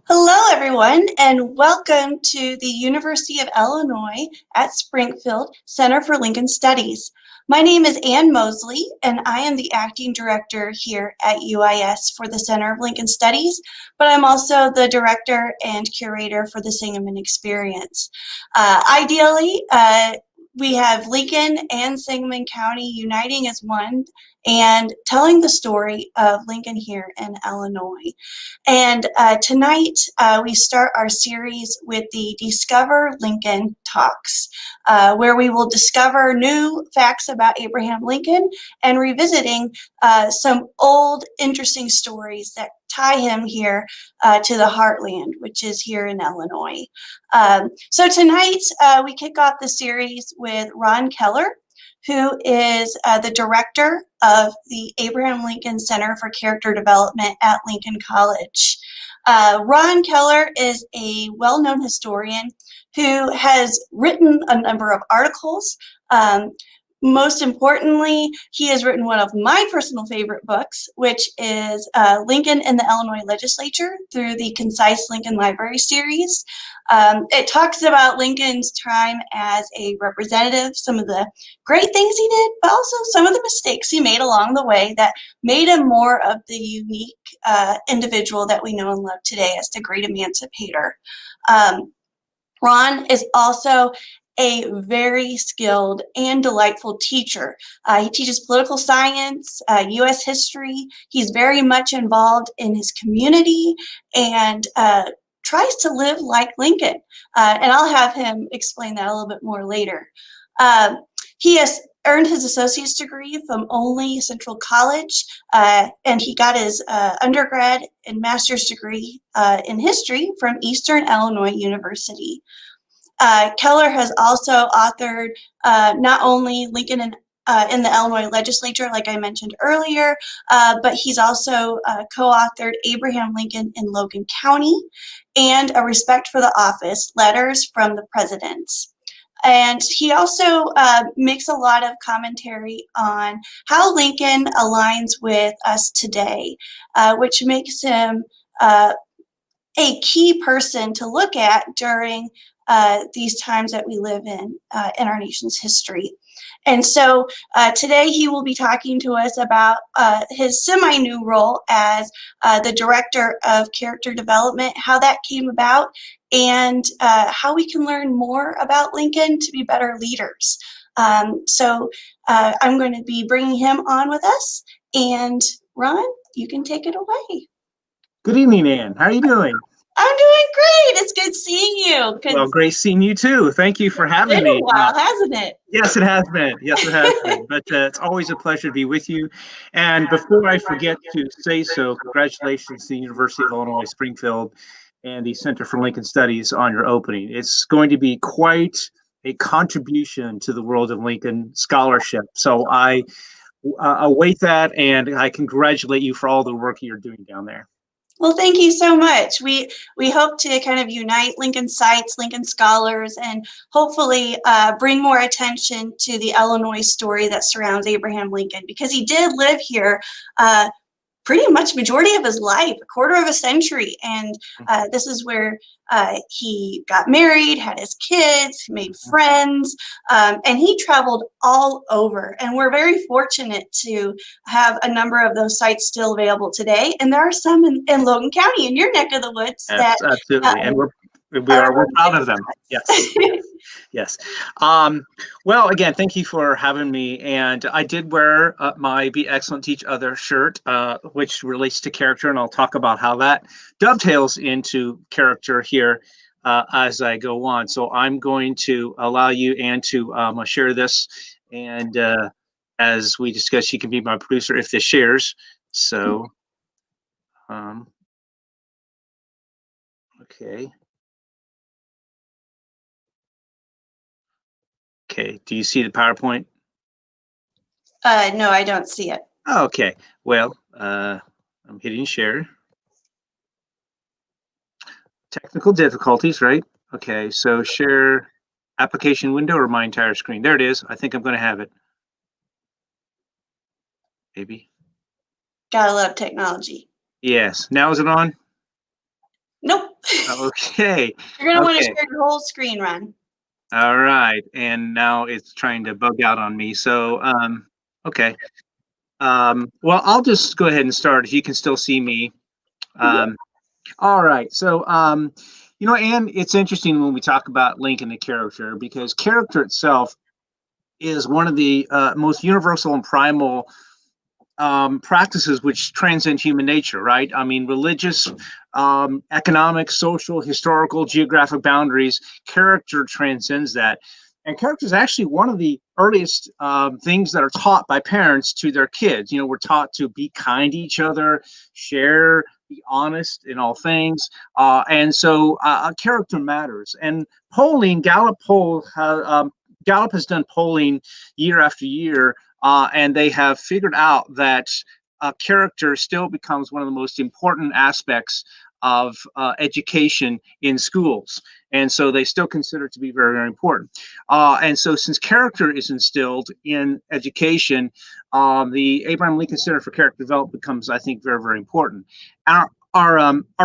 Hello, everyone, and welcome to the University of Illinois at Springfield Center for Lincoln Studies. My name is Ann Mosley, and I am the acting director here at UIS for the Center of Lincoln Studies, but I'm also the director and curator for the Sangamon Experience. Ideally, we have Lincoln and Sangamon County uniting as one and telling the story of Lincoln here in Illinois. And tonight we start our series with the Discover Lincoln Talks, where we will discover new facts about Abraham Lincoln and revisiting some old interesting stories that tie him here to the heartland, which is here in Illinois. So tonight we kick off the series with Ron Keller, who is the director of the Abraham Lincoln Center for Character Development at Lincoln College. Ron Keller is a well-known historian who has written a number of articles. Most importantly, he has written one of my personal favorite books, which is Lincoln in the Illinois Legislature through the Concise Lincoln Library series. It talks about Lincoln's time as a representative, some of the great things he did, but also some of the mistakes he made along the way that made him more of the unique individual that we know and love today as the great emancipator. Ron is also a very skilled and delightful teacher. He teaches political science, U.S. history. He's very much involved in his community and tries to live like Lincoln. And I'll have him explain that a little bit more later. He has earned his associate's degree from Only Central College, and he got his undergrad and master's degree in history from Eastern Illinois University. Keller has also authored not only Lincoln in the Illinois Legislature, like I mentioned earlier, but he's also co-authored Abraham Lincoln in Logan County and A Respect for the Office, Letters from the President. And he also makes a lot of commentary on how Lincoln aligns with us today, which makes him a key person to look at during these times that we live in our nation's history. And so today he will be talking to us about his semi-new role as the Director of Character Development, how that came about, and how we can learn more about Lincoln to be better leaders. So I'm going to be bringing him on with us. And Ron, you can take it away. Good evening, Ann. How are you doing? I'm doing great. It's good seeing you. Well, great seeing you too. Thank you for having me. It's been a while, hasn't it? Yes, it has been. Yes, it has been. But it's always a pleasure to be with you. And before I forget to say so, congratulations to the University of Illinois Springfield and the Center for Lincoln Studies on your opening. It's going to be quite a contribution to the world of Lincoln scholarship. So I await that, and I congratulate you for all the work you're doing down there. Well, thank you so much. We hope to kind of unite Lincoln sites, Lincoln scholars, and hopefully bring more attention to the Illinois story that surrounds Abraham Lincoln, because he did live here pretty much majority of his life, a quarter of a century. And this is where he got married, had his kids, made friends, and he traveled all over. And we're very fortunate to have a number of those sites still available today. And there are some in Logan County, in your neck of the woods. Absolutely. And we're proud of them. Yes. Yes. Well, again, thank you for having me. And I did wear my Be Excellent Teach Other shirt, which relates to character. And I'll talk about how that dovetails into character here as I go on. So I'm going to allow you, Ann, to share this. And as we discussed, she can be my producer if this shares. So, okay. Okay, do you see the PowerPoint? No, I don't see it. Okay, well, I'm hitting share. Technical difficulties, right? Okay, so share application window or my entire screen. There it is. I think I'm going to have it. Maybe. Gotta love technology. Yes. Now is it on? Nope. Okay. You're going to want to Okay. share your whole screen, Ron. All right. And now it's trying to bug out on me. So, okay. Well, I'll just go ahead and start if you can still see me. Um, all right. So, and it's interesting when we talk about Lincoln the character, because character itself is one of the most universal and primal practices which transcend human nature, right? I mean, religious, economic, social, historical, geographic boundaries, character transcends that. And character is actually one of the earliest things that are taught by parents to their kids. You know, we're taught to be kind to each other, share, be honest in all things. And so character matters. And polling, Gallup has done polling year after year, and they have figured out that character still becomes one of the most important aspects of education in schools. And so they still consider it to be very, very important. And so since character is instilled in education, the Abraham Lincoln Center for Character Development becomes, I think, very, very important. Our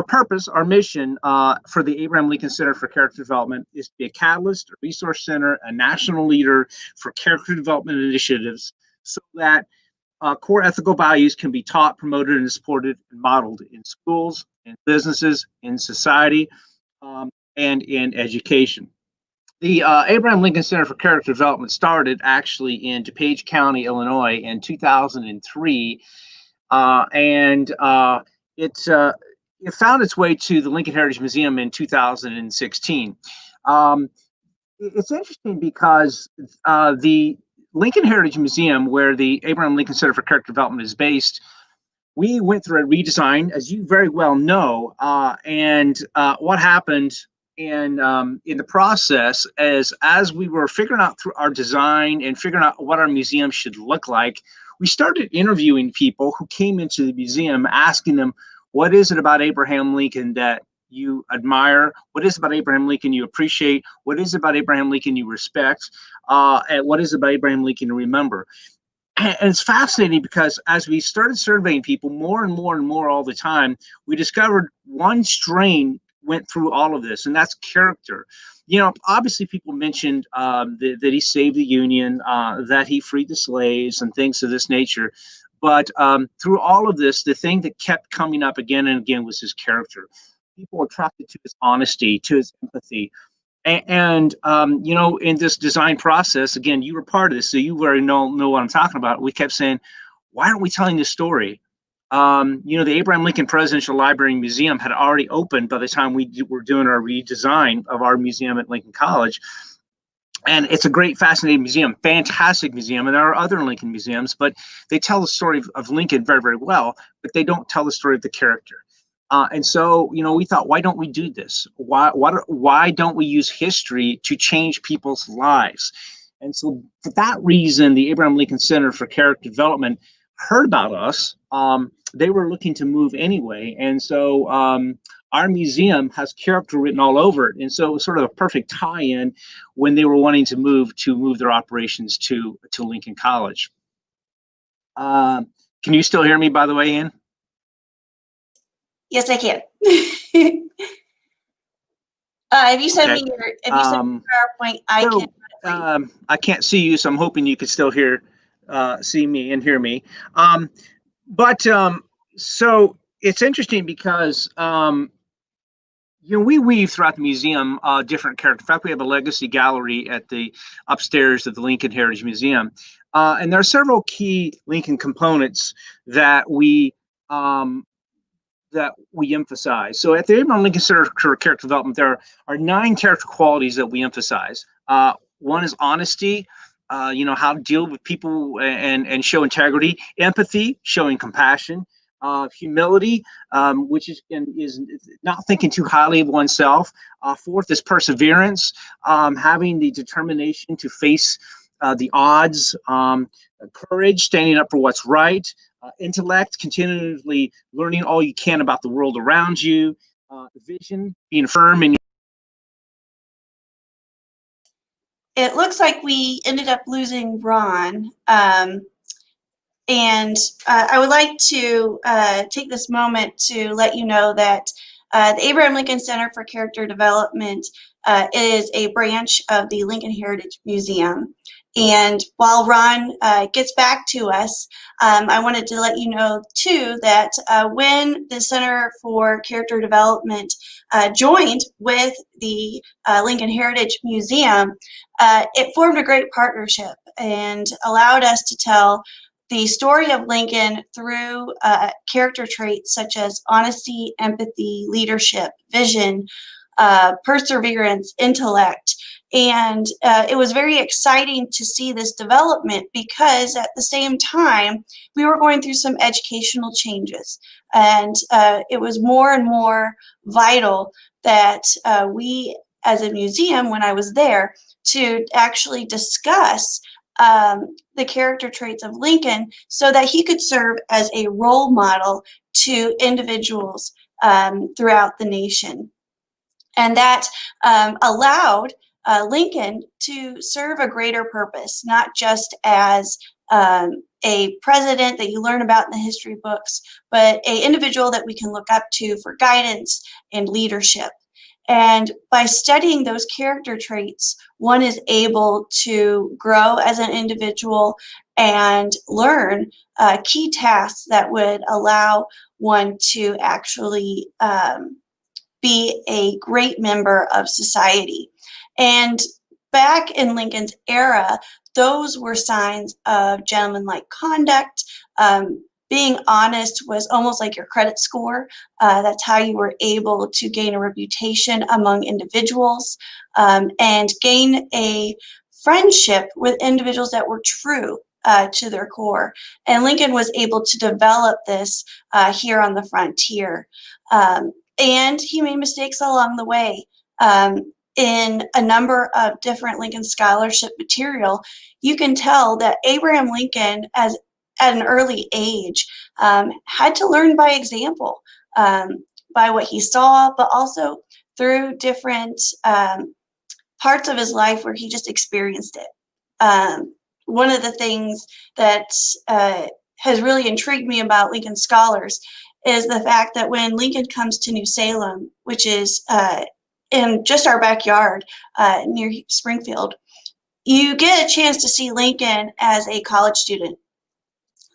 purpose, our mission for the Abraham Lincoln Center for Character Development is to be a catalyst, a resource center, a national leader for character development initiatives, so that core ethical values can be taught, promoted, and supported and modeled in schools, in businesses, in society, and in education. The Abraham Lincoln Center for Character Development started actually in DuPage County, Illinois in 2003, and it found its way to the Lincoln Heritage Museum in 2016. Um, it's interesting because the Lincoln Heritage Museum, where the Abraham Lincoln Center for Character Development is based, we went through a redesign, as you very well know. And what happened in the process is, as we were figuring out through our design and figuring out what our museum should look like, we started interviewing people who came into the museum, asking them, what is it about Abraham Lincoln that you admire? What is it about Abraham Lincoln you appreciate? What is it about Abraham Lincoln you respect? And what is it about Abraham Lincoln you remember? And it's fascinating because as we started surveying people more and more and more all the time, we discovered one strain went through all of this, and that's character. You know, obviously people mentioned that he saved the Union, that he freed the slaves, and things of this nature. But through all of this, the thing that kept coming up again and again was his character. People were attracted to his honesty, to his empathy, and in this design process, again, you were part of this, so you already know what I'm talking about. We kept saying, why aren't we telling this story? The Abraham Lincoln Presidential Library and Museum had already opened by the time were doing our redesign of our museum at Lincoln College. And it's a great, fascinating museum, fantastic museum. And there are other Lincoln museums, but they tell the story of Lincoln very, very well, but they don't tell the story of the character. And so, we thought, why don't we do this? Why don't we use history to change people's lives? And so, for that reason, the Abraham Lincoln Center for Character Development heard about us. They were looking to move anyway, and so our museum has character written all over it. And so, it was sort of a perfect tie-in when they were wanting to move their operations to Lincoln College. Can you still hear me, by the way, Ann? Yes, I can. If you send me your PowerPoint, I can. I can't see you, so I'm hoping you can still see me and hear me. So it's interesting because we weave throughout the museum different characters. In fact, we have a legacy gallery at the upstairs of the Lincoln Heritage Museum, and there are several key Lincoln components that we emphasize. So at the Abraham Lincoln Center for Character Development, there are 9 character qualities that we emphasize. One is honesty, how to deal with people and show integrity. Empathy, showing compassion. Humility, which is not thinking too highly of oneself. Fourth is perseverance, having the determination to face the odds. Courage, standing up for what's right. Intellect, continually learning all you can about the world around you. Vision, being firm in. It looks like we ended up losing Ron. And I would like to take this moment to let you know that The Abraham Lincoln Center for Character Development is a branch of the Lincoln Heritage Museum. And while Ron gets back to us, I wanted to let you know, too, that when the Center for Character Development joined with the Lincoln Heritage Museum, it formed a great partnership and allowed us to tell the story of Lincoln through character traits such as honesty, empathy, leadership, vision, perseverance, intellect. And it was very exciting to see this development because at the same time, we were going through some educational changes. And it was more and more vital that we, as a museum, when I was there, to actually discuss the character traits of Lincoln so that he could serve as a role model to individuals throughout the nation. And that allowed Lincoln to serve a greater purpose, not just as a president that you learn about in the history books, but an individual that we can look up to for guidance and leadership. And by studying those character traits, one is able to grow as an individual and learn key tasks that would allow one to actually be a great member of society. And back in Lincoln's era, those were signs of gentlemanlike conduct. Being honest was almost like your credit score. That's how you were able to gain a reputation among individuals and gain a friendship with individuals that were true to their core. And Lincoln was able to develop this here on the frontier. And he made mistakes along the way. In a number of different Lincoln scholarship material, you can tell that Abraham Lincoln, at an early age, had to learn by example, by what he saw, but also through different parts of his life where he just experienced it. One of the things that has really intrigued me about Lincoln scholars is the fact that when Lincoln comes to New Salem, which is in just our backyard near Springfield, you get a chance to see Lincoln as a college student.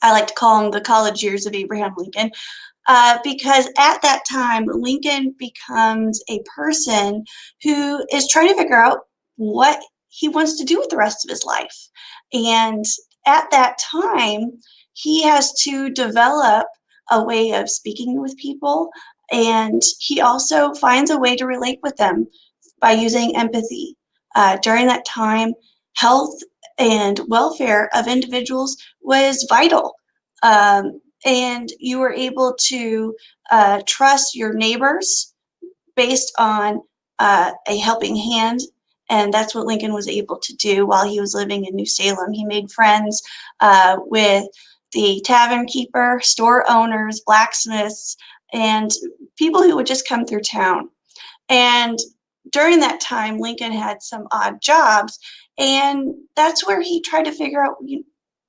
I like to call them the college years of Abraham Lincoln, because at that time, Lincoln becomes a person who is trying to figure out what he wants to do with the rest of his life. And at that time, he has to develop a way of speaking with people, and he also finds a way to relate with them by using empathy. During that time, health and welfare of individuals was vital, and you were able to trust your neighbors based on a helping hand. And that's what Lincoln was able to do while he was living in New Salem. He made friends with the tavern keeper, store owners, blacksmiths, and people who would just come through town. And during that time, Lincoln had some odd jobs, and that's where he tried to figure out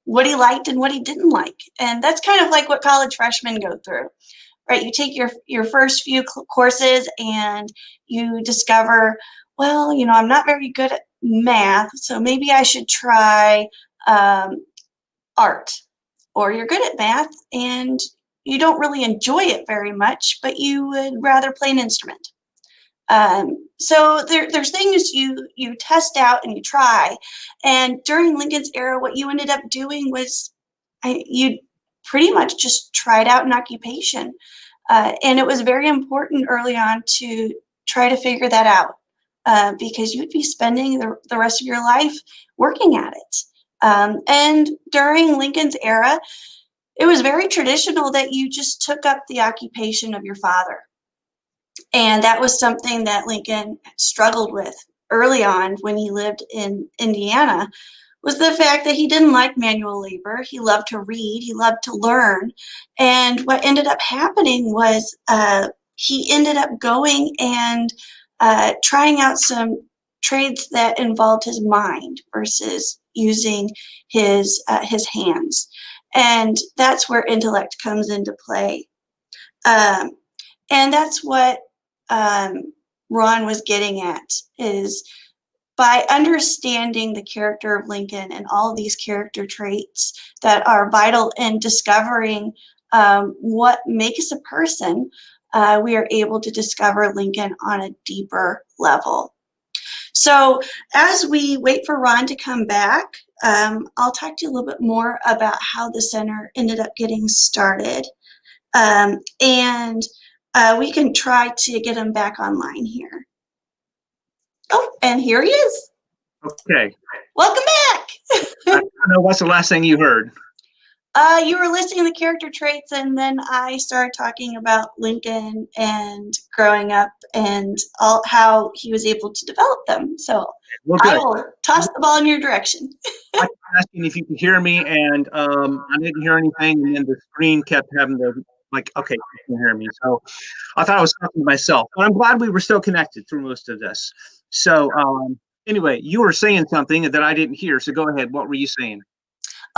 what he liked and what he didn't like. And that's kind of like what college freshmen go through, right? You take your first few courses and you discover, well, I'm not very good at math, so maybe I should try art. Or you're good at math and you don't really enjoy it very much, but you would rather play an instrument. So there's things you test out and you try. And during Lincoln's era, what you ended up doing was you pretty much just tried out an occupation. And it was very important early on to try to figure that out because you'd be spending the rest of your life working at it. And during Lincoln's era, it was very traditional that you just took up the occupation of your father. And that was something that Lincoln struggled with early on when he lived in Indiana, was the fact that he didn't like manual labor. He loved to read, he loved to learn. And what ended up happening was he ended up going and trying out some trades that involved his mind versus using his hands. And that's where intellect comes into play. And that's what Ron was getting at is by understanding the character of Lincoln and all of these character traits that are vital in discovering what makes a person, we are able to discover Lincoln on a deeper level. So as we wait for Ron to come back, I'll talk to you a little bit more about how the center ended up getting started. And we can try to get him back online here. Oh, and here he is. Okay. Welcome back. I don't know, what's the last thing you heard? You were listing the character traits, and then I started talking about Lincoln and growing up and all how he was able to develop them. So Well, I will toss the ball in your direction. I was asking if you could hear me, and I didn't hear anything, and then the screen kept having the, like, okay, you can hear me. So I thought I was talking to myself, but I'm glad we were still connected through most of this. So anyway, you were saying something that I didn't hear, so go ahead. What were you saying?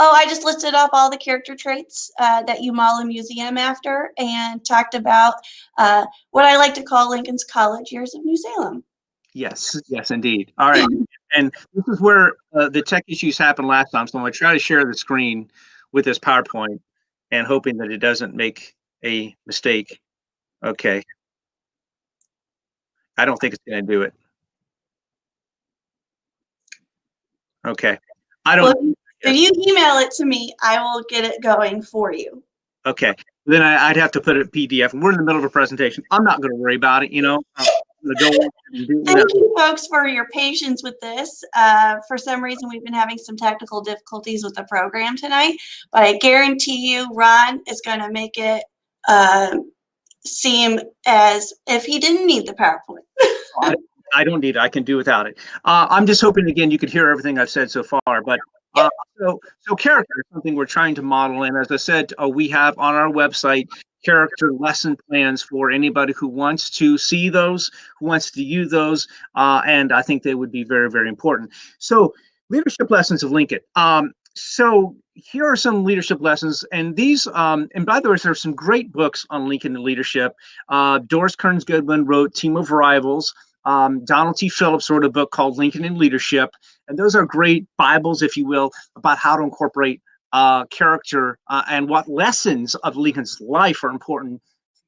Oh, I just listed off all the character traits that you model a museum after and talked about what I like to call Lincoln's college years of New Salem. Yes, yes, indeed. All right. And this is where the tech issues happened last time. So I'm going to try to share the screen with this PowerPoint and hoping that it doesn't make a mistake. Okay. I don't think it's going to do it. Okay. I don't. Well, if you email it to me, I will get it going for you. Okay. Then I'd have to put it in PDF. We're in the middle of a presentation. I'm not going to worry about it, you know. Thank you, folks, for your patience with this. For some reason, we've been having some technical difficulties with the program tonight, but I guarantee you, Ron is going to make it seem as if he didn't need the PowerPoint. I don't need it. I can do without it. I'm just hoping, again, you could hear everything I've said so far. But so character is something we're trying to model. And as I said, we have on our website character lesson plans for anybody who wants to see those, who wants to use those. And I think they would be very, very important. So leadership lessons of Lincoln. So here are some leadership lessons, and these, and by the way, there are some great books on Lincoln and leadership. Doris Kearns Goodwin wrote Team of Rivals. Donald T. Phillips wrote a book called Lincoln and Leadership, and those are great Bibles, if you will, about how to incorporate character and what lessons of Lincoln's life are important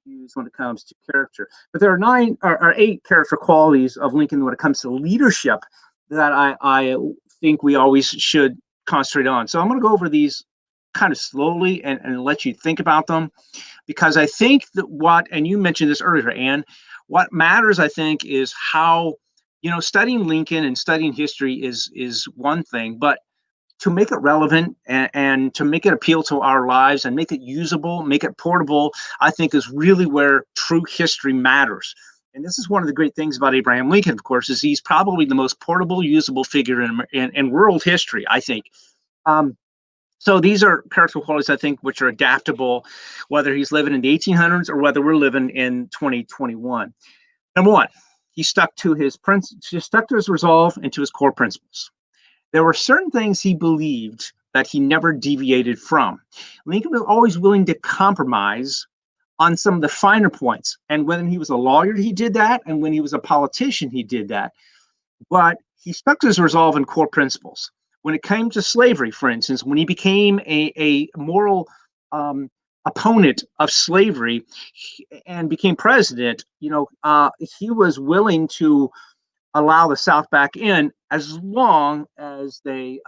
to use when it comes to character. But there are 9 or 8 character qualities of Lincoln when it comes to leadership that I think we always should concentrate on. So I'm going to go over these kind of slowly and let you think about them, because I think that and you mentioned this earlier, Anne, what matters, I think, is how, studying Lincoln and studying history is one thing, but to make it relevant and to make it appeal to our lives and make it usable, make it portable, I think is really where true history matters. And this is one of the great things about Abraham Lincoln, of course, is he's probably the most portable, usable figure in world history, I think. So these are character qualities, I think, which are adaptable, whether he's living in the 1800s or whether we're living in 2021. Number one, he stuck to his resolve and to his core principles. There were certain things he believed that he never deviated from. Lincoln was always willing to compromise on some of the finer points. And when he was a lawyer, he did that. And when he was a politician, he did that. But he stuck to his resolve and core principles. When it came to slavery, for instance, when he became a moral opponent of slavery and became president, he was willing to allow the South back in as long as they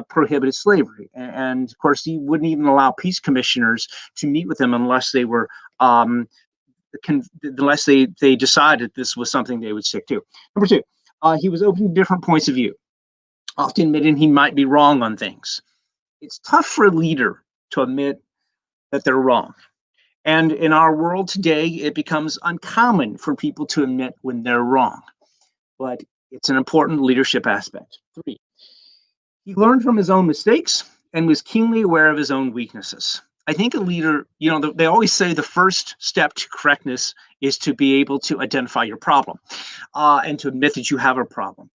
prohibited slavery. And of course, he wouldn't even allow peace commissioners to meet with him unless they were unless they decided this was something they would stick to. Number two, he was open to different points of view, often admitting he might be wrong on things. It's tough for a leader to admit that they're wrong. And in our world today, it becomes uncommon for people to admit when they're wrong. But it's an important leadership aspect. 3, he learned from his own mistakes and was keenly aware of his own weaknesses. I think a leader, they always say the first step to correctness is to be able to identify your problem and to admit that you have a problem.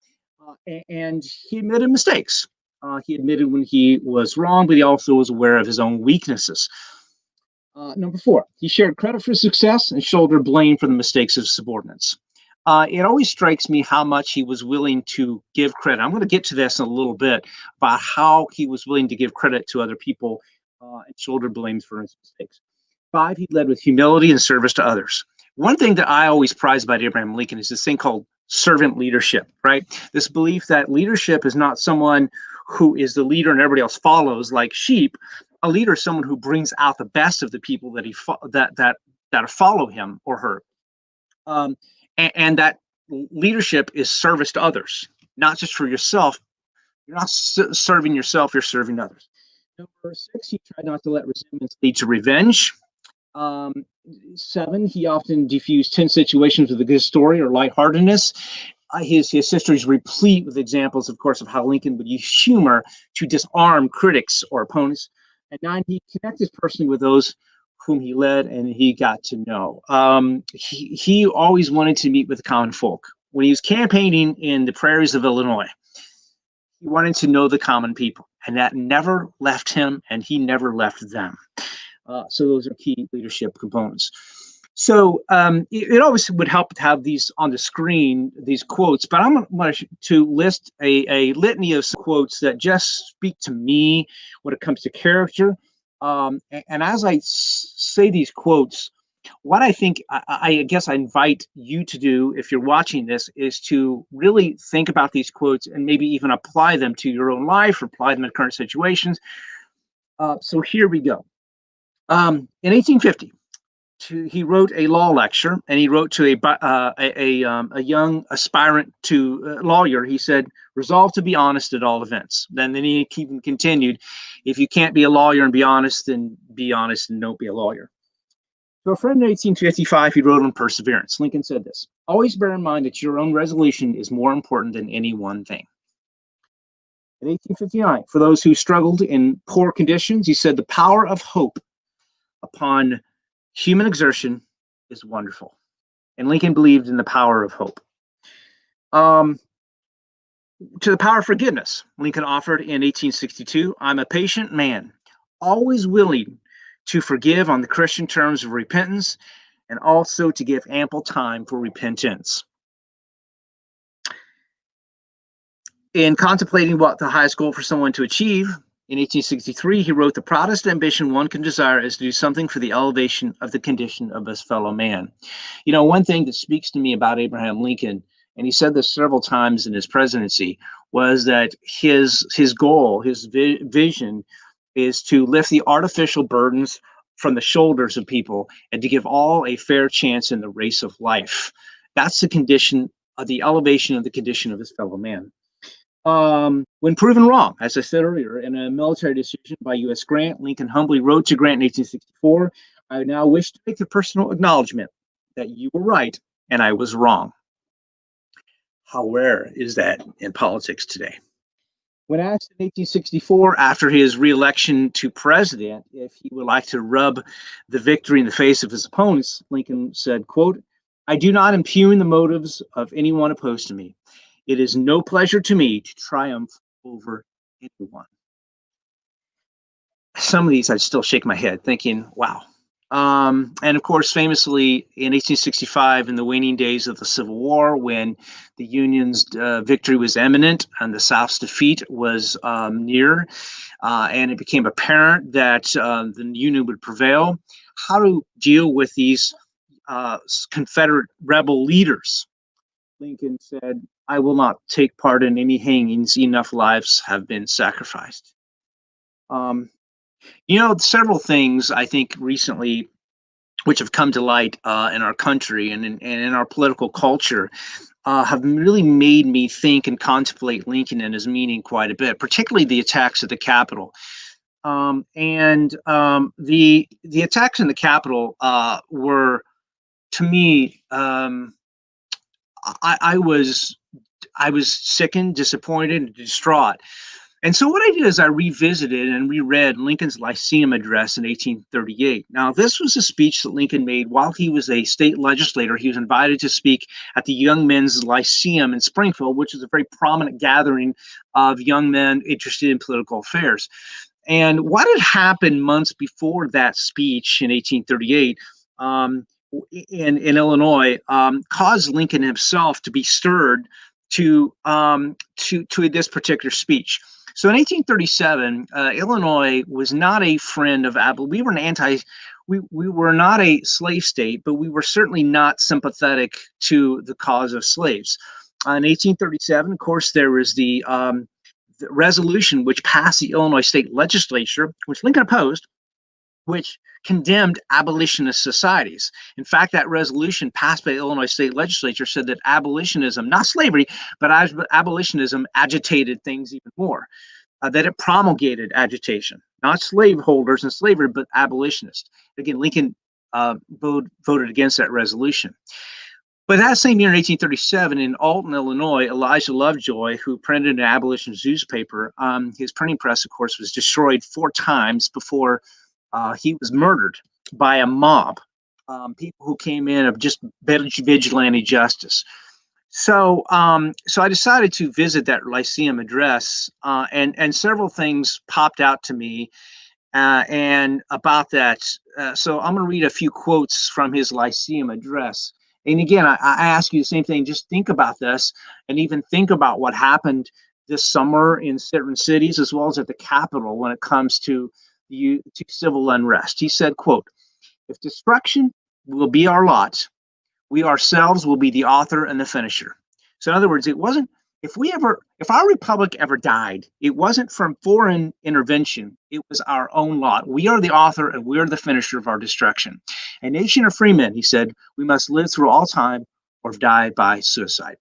And he admitted mistakes. He admitted when he was wrong, but he also was aware of his own weaknesses. Number 4, he shared credit for success and shouldered blame for the mistakes of subordinates. It always strikes me how much he was willing to give credit. I'm going to get to this in a little bit about how he was willing to give credit to other people and shoulder blame for his mistakes. 5, he led with humility and service to others. One thing that I always prize about Abraham Lincoln is this thing called servant leadership, right? This belief that leadership is not someone who is the leader and everybody else follows like sheep. A leader is someone who brings out the best of the people that follow him or her, and that leadership is service to others, not just for yourself. You're not serving yourself; you're serving others. Number 6, he tried not to let resentments lead to revenge. 7, he often diffused tense situations with a good story or lightheartedness. His history is replete with examples, of course, of how Lincoln would use humor to disarm critics or opponents. And 9, he connected personally with those whom he led and he got to know. He always wanted to meet with the common folk. When he was campaigning in the prairies of Illinois, he wanted to know the common people, and that never left him, and he never left them. So those are key leadership components. So it always would help to have these on the screen, these quotes, but I'm going to list a litany of quotes that just speak to me when it comes to character. And as I say these quotes, what I think, I guess I invite you to do, if you're watching this, is to really think about these quotes and maybe even apply them to your own life or apply them in current situations. So here we go. In 1850, he wrote a law lecture, and he wrote to a young aspirant to lawyer. He said, "Resolve to be honest at all events." Then he even continued, "If you can't be a lawyer and be honest, then be honest and don't be a lawyer." To a friend in 1855, he wrote on perseverance. Lincoln said this: "Always bear in mind that your own resolution is more important than any one thing." In 1859, for those who struggled in poor conditions, he said, "The power of hope upon human exertion is wonderful." And Lincoln believed in the power of hope. To the power of forgiveness, Lincoln offered in 1862, "I'm a patient man, always willing to forgive on the Christian terms of repentance and also to give ample time for repentance." In contemplating what the highest goal for someone to achieve, in 1863, he wrote, "The proudest ambition one can desire is to do something for the elevation of the condition of his fellow man." You know, one thing that speaks to me about Abraham Lincoln, and he said this several times in his presidency, was that his goal, his vision, is to lift the artificial burdens from the shoulders of people and to give all a fair chance in the race of life. That's the condition of the elevation of the condition of his fellow man. When proven wrong, as I said earlier, in a military decision by U.S. Grant, Lincoln humbly wrote to Grant in 1864, "I now wish to make the personal acknowledgement that you were right and I was wrong." How rare is that in politics today? When asked in 1864, after his reelection to president, if he would like to rub the victory in the face of his opponents, Lincoln said, quote, "I do not impugn the motives of anyone opposed to me. It is no pleasure to me to triumph over anyone." Some of these I still shake my head thinking, wow. And of course, famously in 1865, in the waning days of the Civil War, when the Union's victory was imminent and the South's defeat was near, and it became apparent that the Union would prevail, how to deal with these Confederate rebel leaders? Lincoln said, "I will not take part in any hangings. Enough lives have been sacrificed." Several things I think recently which have come to light in our country and in our political culture have really made me think and contemplate Lincoln and his meaning quite a bit, particularly the attacks at the Capitol. The attacks in the Capitol were, to me, I was sickened, disappointed, and distraught. And so what I did is I revisited and reread Lincoln's Lyceum address in 1838. Now, this was a speech that Lincoln made while he was a state legislator. He was invited to speak at the Young Men's Lyceum in Springfield, which is a very prominent gathering of young men interested in political affairs. And what had happened months before that speech in 1838 in Illinois caused Lincoln himself to be stirred to this particular speech. So in 1837, Illinois was not a friend of abolition. We were an we were not a slave state, but we were certainly not sympathetic to the cause of slaves. In 1837, of course, there was the resolution which passed the Illinois state legislature, which Lincoln opposed, which condemned abolitionist societies. In fact, that resolution passed by the Illinois state legislature said that abolitionism, not slavery, but abolitionism agitated things even more, that it promulgated agitation, not slaveholders and slavery, but abolitionists. Again, Lincoln voted against that resolution. But that same year in 1837, in Alton, Illinois, Elijah Lovejoy, who printed an abolitionist newspaper, his printing press, of course, was destroyed 4 times before he was murdered by a mob, people who came in of just vigilante justice. So I decided to visit that Lyceum address, and several things popped out to me and about that. So I'm going to read a few quotes from his Lyceum address. And again, I ask you the same thing. Just think about this, and even think about what happened this summer in certain cities, as well as at the Capitol, when it comes to civil unrest. He said, quote, "If destruction will be our lot, we ourselves will be the author and the finisher." So in other words, it wasn't, if our republic ever died, it wasn't from foreign intervention, it was our own lot. We are the author and we are the finisher of our destruction. A nation of free men, he said, we must live through all time or die by suicide.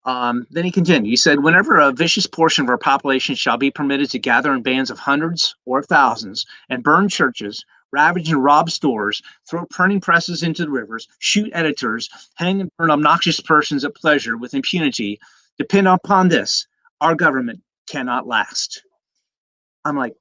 Then he continued. He said, "Whenever a vicious portion of our population shall be permitted to gather in bands of hundreds or of thousands and burn churches, ravage and rob stores, throw printing presses into the rivers, shoot editors, hang and burn obnoxious persons at pleasure with impunity, depend upon this, our government cannot last." I'm like,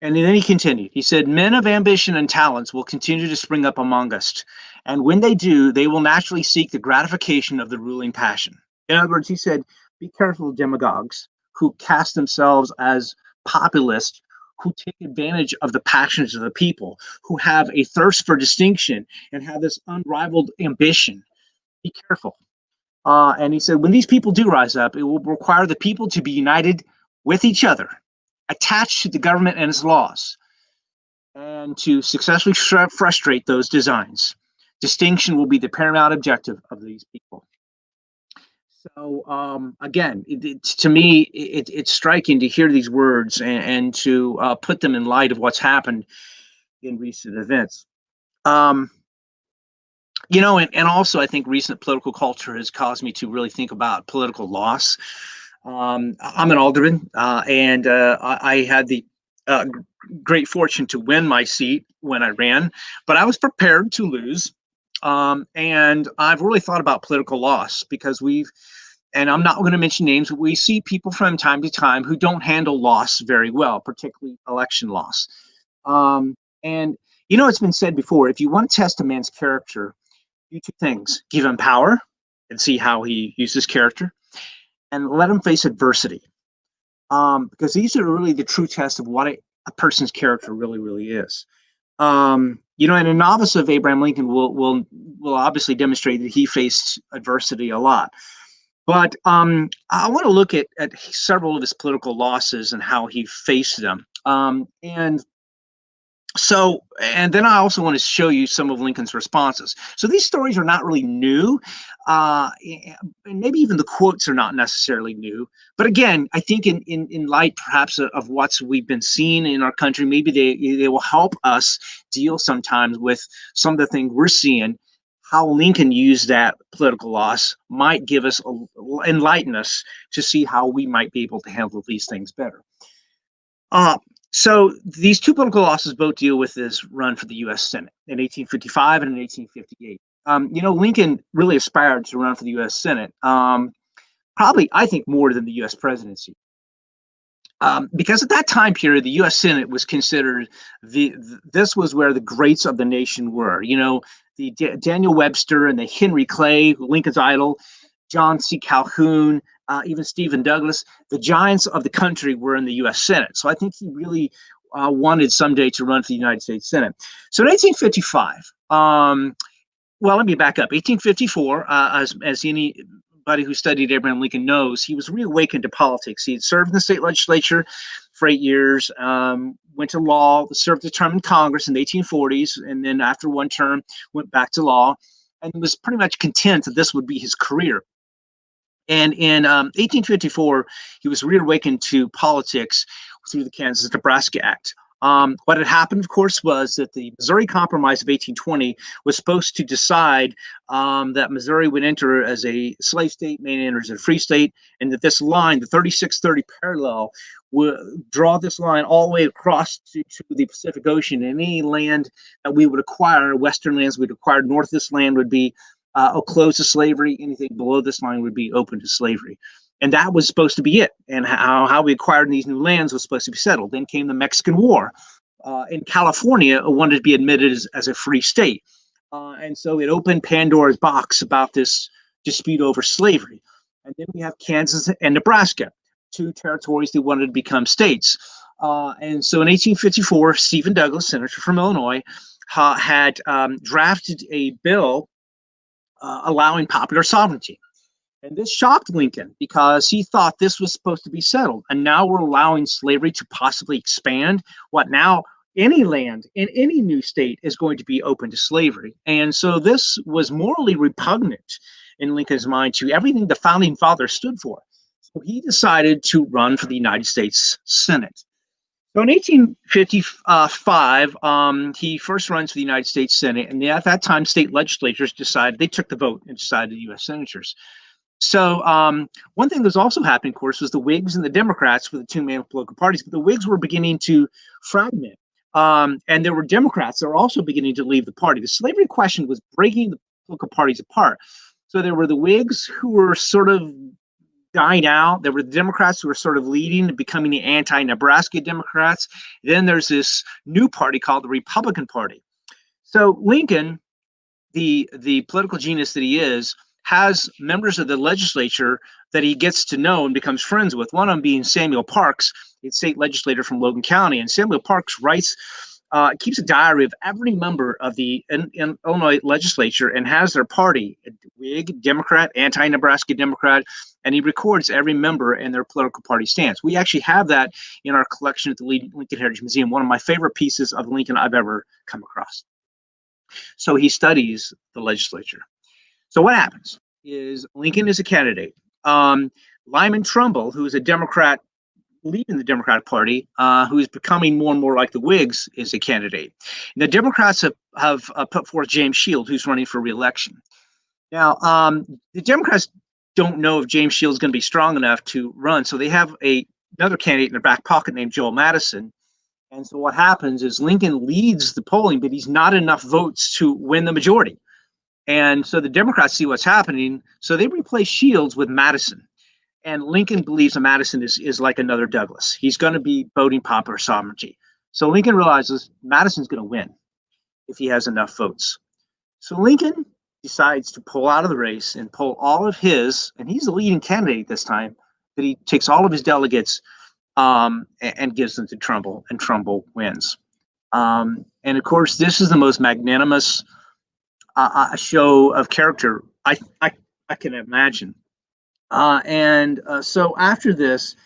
and then he continued. He said, "Men of ambition and talents will continue to spring up among us. And when they do, they will naturally seek the gratification of the ruling passion." In other words, he said, be careful of demagogues who cast themselves as populists, who take advantage of the passions of the people, who have a thirst for distinction and have this unrivaled ambition. Be careful. And he said, when these people do rise up, it will require the people to be united with each other, attached to the government and its laws, and to successfully frustrate those designs. Distinction will be the paramount objective of these people. So again, to me, it's striking to hear these words and to put them in light of what's happened in recent events. And also I think recent political culture has caused me to really think about political loss. I'm an alderman, and I had the great fortune to win my seat when I ran, but I was prepared to lose. And I've really thought about political loss because and I'm not going to mention names, but we see people from time to time who don't handle loss very well, particularly election loss. And it's been said before, if you want to test a man's character, do 2 things: give him power and see how he uses character, and let him face adversity. Because these are really the true test of what a person's character really, really is. And a novice of Abraham Lincoln will obviously demonstrate that he faced adversity a lot. But I want to look at several of his political losses and how he faced them. And then I also want to show you some of Lincoln's responses. So these stories are not really new, and maybe even the quotes are not necessarily new. But again, I think in light perhaps of what we've been seeing in our country, maybe they will help us deal sometimes with some of the things we're seeing. How Lincoln used that political loss might enlighten us to see how we might be able to handle these things better. So these 2 political losses both deal with his run for the U.S. Senate in 1855 and in 1858. Lincoln really aspired to run for the U.S. Senate, probably, I think, more than the U.S. presidency. Because at that time period, the U.S. Senate was considered this was where the greats of the nation were. The Daniel Webster and the Henry Clay, Lincoln's idol, John C. Calhoun, even Stephen Douglas. The giants of the country were in the U.S. Senate. So I think he really wanted someday to run for the United States Senate. So in 1855, well, let me back up. 1854, as anybody who studied Abraham Lincoln knows, he was reawakened to politics. He had served in the state legislature for 8 years, went to law, served a term in Congress in the 1840s, and then after one term, went back to law, and was pretty much content that this would be his career. And in 1854, he was reawakened to politics through the Kansas-Nebraska Act. What had happened, of course, was that the Missouri Compromise of 1820 was supposed to decide that Missouri would enter as a slave state, Maine enters as a free state, and that this line, the 3630 parallel, would draw this line all the way across to the Pacific Ocean. And any land that we would acquire, western lands we'd acquire north of this land, would be closed to slavery. Anything below this line would be open to slavery. And that was supposed to be it. And how we acquired these new lands was supposed to be settled. Then came the Mexican War. In California, it wanted to be admitted as a free state. And so it opened Pandora's box about this dispute over slavery. And then we have Kansas and Nebraska, two territories that wanted to become states. And so in 1854, Stephen Douglas, senator from Illinois, had drafted a bill allowing popular sovereignty. And this shocked Lincoln because he thought this was supposed to be settled. And now we're allowing slavery to possibly expand. What now? Any land in any new state is going to be open to slavery. And so this was morally repugnant in Lincoln's mind to everything the founding fathers stood for. So he decided to run for the United States Senate. So in 1855, he first runs for the United States Senate, and at that time, state legislatures decided, they took the vote and decided the U.S. senators. So one thing that was also happening, of course, was the Whigs and the Democrats were the two main political parties, but the Whigs were beginning to fragment. And there were Democrats that were also beginning to leave the party. The slavery question was breaking the political parties apart. So there were the Whigs who were sort of dying out. There were the Democrats who were sort of leading and becoming the anti-Nebraska Democrats. Then there's this new party called the Republican Party. So Lincoln, the political genius that he is, has members of the legislature that he gets to know and becomes friends with. One of them being Samuel Parks, a state legislator from Logan County. And Samuel Parks keeps a diary of every member of the Illinois legislature and has their party, Whig, Democrat, anti-Nebraska Democrat, and he records every member and their political party stance. We actually have that in our collection at the Lincoln Heritage Museum, one of my favorite pieces of Lincoln I've ever come across. So he studies the legislature. So what happens is Lincoln is a candidate. Lyman Trumbull, who is a Democrat leaving the Democratic Party, who is becoming more and more like the Whigs, is a candidate. And the Democrats have put forth James Shield, who's running for re-election. Now, the Democrats don't know if James Shield is going to be strong enough to run, so they have another candidate in their back pocket named Joel Madison. And so what happens is Lincoln leads the polling, but he's not enough votes to win the majority. And so the Democrats see what's happening, so they replace Shields with Madison. And Lincoln believes that Madison is like another Douglas. He's going to be voting popular sovereignty. So Lincoln realizes Madison's going to win if he has enough votes. So Lincoln decides to pull out of the race and pull all of his, and he's the leading candidate this time, but he takes all of his delegates and gives them to Trumbull, and Trumbull wins. And of course, this is the most magnanimous show of character I can imagine. So after this,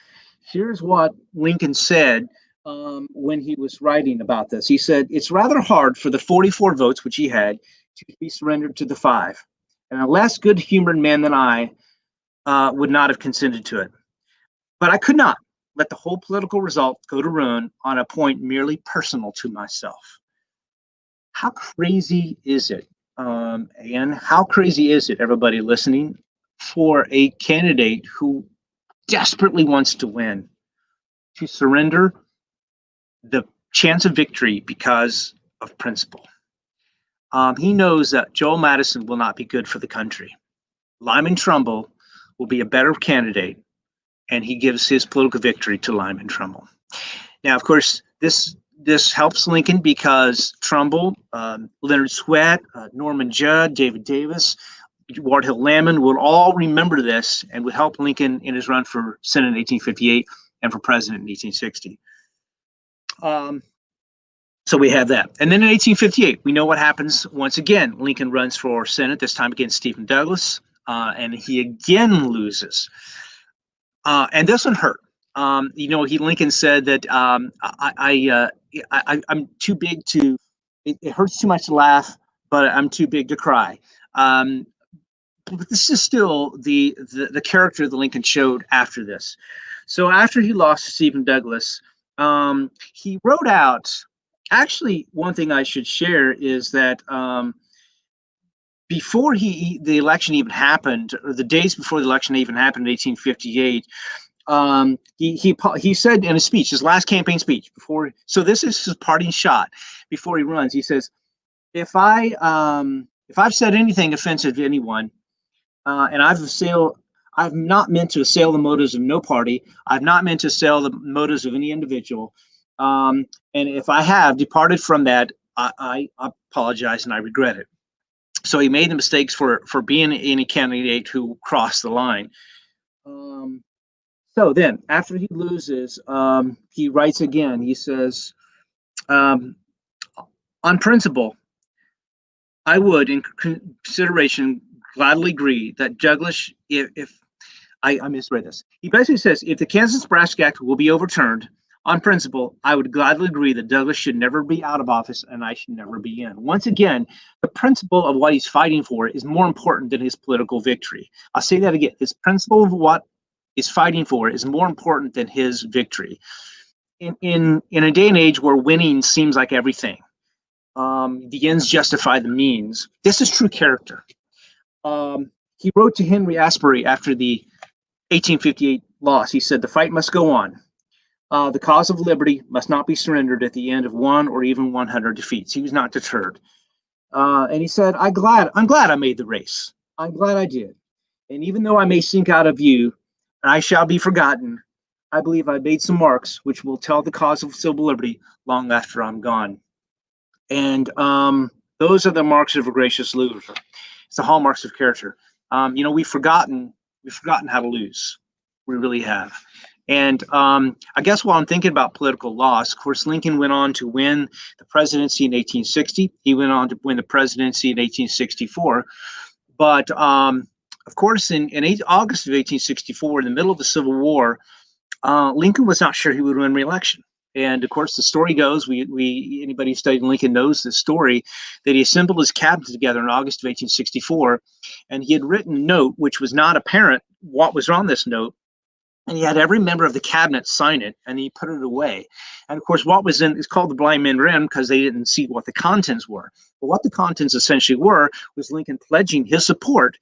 here's what Lincoln said when he was writing about this. He said, "It's rather hard for the 44 votes which he had to be surrendered to the 5, and a less good-humored man than I would not have consented to it. But I could not let the whole political result go to ruin on a point merely personal to myself." How crazy is it? And how crazy is it, everybody listening, for a candidate who desperately wants to win, to surrender the chance of victory because of principle? He knows that Joel Madison will not be good for the country. Lyman Trumbull will be a better candidate, and he gives his political victory to Lyman Trumbull. Now, of course, this helps Lincoln because Trumbull, Leonard Swett, Norman Judd, David Davis, Ward Hill Lamon would all remember this and would help Lincoln in his run for Senate in 1858 and for president in 1860. So we have that. And then in 1858, we know what happens once again. Lincoln runs for Senate, this time against Stephen Douglas, and he again loses. And this one hurt. Lincoln said that I'm too big to, it hurts too much to laugh, but I'm too big to cry. But this is still the character that Lincoln showed after this. So after he lost to Stephen Douglas, he wrote out, actually, one thing I should share is that before the election even happened, or the days before the election even happened in 1858, he said in a speech, his last campaign speech, so this is his parting shot before he runs. He says, if I've said anything offensive to anyone, and I've not meant to assail the motives of no party. I've not meant to assail the motives of any individual. And if I have departed from that, I apologize and I regret it. So he made the mistakes for being any candidate who crossed the line. So then, after he loses, he writes again. He says, on principle, I would, in consideration, gladly agree that Douglas, if I misread this. He basically says, if the Kansas-Nebraska Act will be overturned, on principle, I would gladly agree that Douglas should never be out of office and I should never be in. Once again, the principle of what he's fighting for is more important than his political victory. I'll say that again. His principle of what he's fighting for is more important than his victory. In a day and age where winning seems like everything, the ends justify the means. This is true character. He wrote to Henry Asbury after the 1858 loss. He said, the fight must go on. The cause of liberty must not be surrendered at the end of 1 or even 100 defeats. He was not deterred. And he said, I'm glad I made the race. I'm glad I did. And even though I may sink out of view, and I shall be forgotten, I believe I made some marks which will tell the cause of civil liberty long after I'm gone. And those are the marks of a gracious loser. It's the hallmarks of character. We've forgotten how to lose. We really have. And I guess while I'm thinking about political loss, of course, Lincoln went on to win the presidency in 1860. He went on to win the presidency in 1864. But of course, in August of 1864, in the middle of the Civil War, Lincoln was not sure he would win re-election. And of course, the story goes, anybody who studied Lincoln knows the story, that he assembled his cabinet together in August of 1864, and he had written a note, which was not apparent what was on this note, and he had every member of the cabinet sign it, and he put it away. And of course, what was in it's called the blind memorandum because they didn't see what the contents were. But what the contents essentially were was Lincoln pledging his support,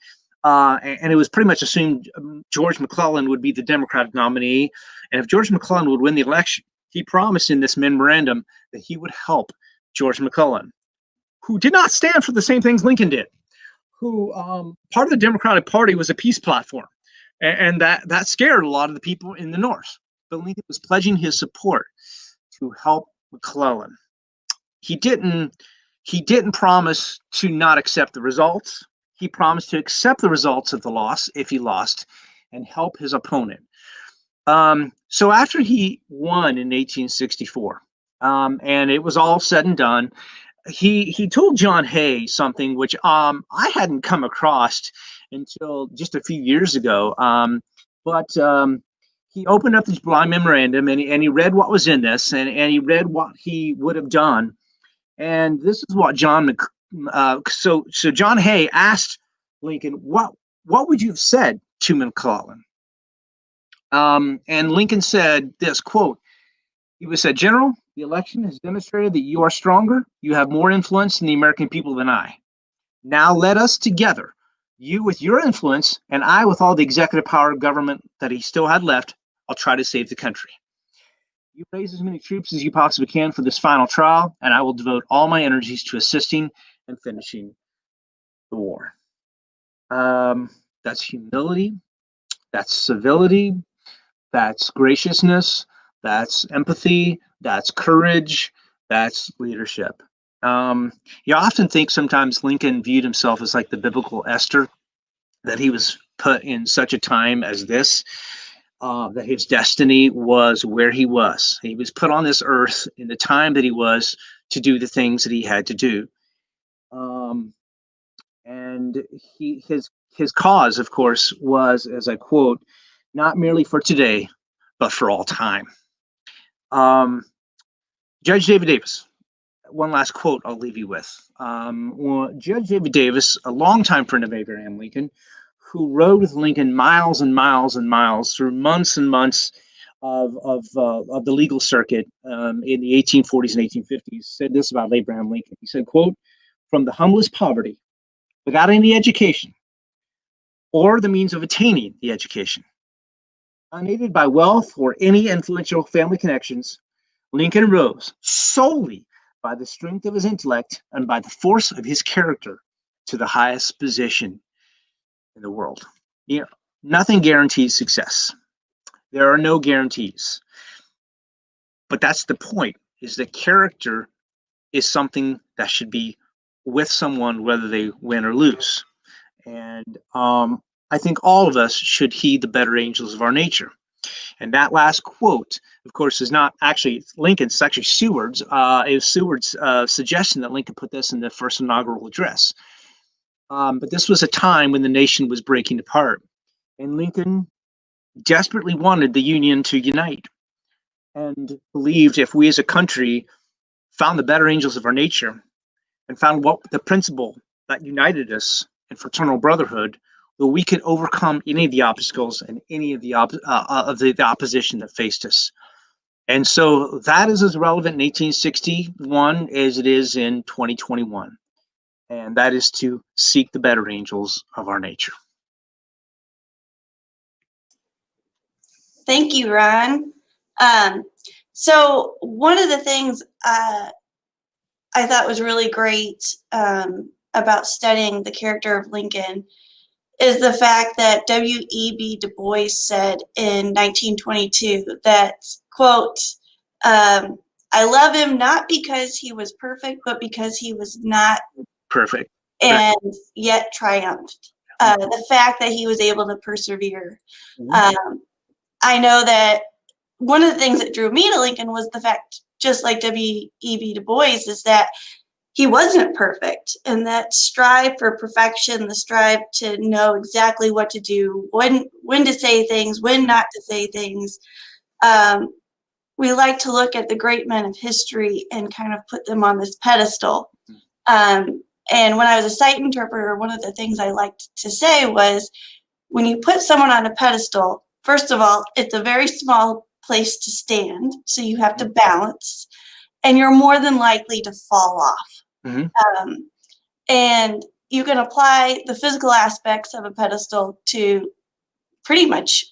and it was pretty much assumed George McClellan would be the Democratic nominee. And if George McClellan would win the election, he promised in this memorandum that he would help George McClellan, who did not stand for the same things Lincoln did, who part of the Democratic Party was a peace platform. And that scared a lot of the people in the North. But Lincoln was pledging his support to help McClellan. He didn't promise to not accept the results. He promised to accept the results of the loss if he lost and help his opponent. So after he won in 1864, and it was all said and done, he told John Hay something which I hadn't come across until just a few years ago. But he opened up this blind memorandum and he read what was in this, and he read what he would have done. And this is what so John Hay asked Lincoln, what would you have said to McClellan? And Lincoln said this, quote, he was said, General, the election has demonstrated that you are stronger, you have more influence in the American people than I. Now let us together, you with your influence and I with all the executive power of government that he still had left, I'll try to save the country. You raise as many troops as you possibly can for this final trial, and I will devote all my energies to assisting and finishing the war. That's humility, that's civility, that's graciousness, that's empathy, that's courage, that's leadership. You often think sometimes Lincoln viewed himself as like the biblical Esther. that he was put in such a time as this, that his destiny was where he was. He was put on this earth in the time that he was to do the things that he had to do. Um, and his cause, of course, was, as I quote, not merely for today, but for all time. Um, Judge David Davis. One last quote I'll leave you with. Judge David Davis, a longtime friend of Abraham Lincoln, who rode with Lincoln miles and miles and miles through months and months of the legal circuit in the 1840s and 1850s, said this about Abraham Lincoln. He said, quote, "From the humblest poverty, without any education or the means of attaining the education, unaided by wealth or any influential family connections, Lincoln rose solely by the strength of his intellect and by the force of his character to the highest position in the world." You know, nothing guarantees success. There are no guarantees. But that's the point, is that character is something that should be with someone whether they win or lose. And I think all of us should heed the better angels of our nature. And that last quote, of course, is not actually Lincoln's, it's actually Seward's. It was Seward's suggestion that Lincoln put this in the first inaugural address. But this was a time when the nation was breaking apart. And Lincoln desperately wanted the Union to unite and believed if we as a country found the better angels of our nature and found what the principle that united us in fraternal brotherhood, that we could overcome any of the obstacles and any of the opposition that faced us. And so that is as relevant in 1861 as it is in 2021. And that is to seek the better angels of our nature. Thank you, Ron. So one of the things I thought was really great about studying the character of Lincoln is the fact that W.E.B. Du Bois said in 1922 that, quote, "I love him not because he was perfect, but because he was not perfect and yet triumphed." The fact that he was able to persevere. I know that one of the things that drew me to Lincoln was the fact, just like W.E.B. Du Bois, is that he wasn't perfect, and that strive for perfection, the strive to know exactly what to do, when to say things, when not to say things. We like to look at the great men of history and kind of put them on this pedestal. And when I was a sight interpreter, one of the things I liked to say was, when you put someone on a pedestal, first of all, it's a very small place to stand, so you have to balance, and you're more than likely to fall off. And you can apply the physical aspects of a pedestal to pretty much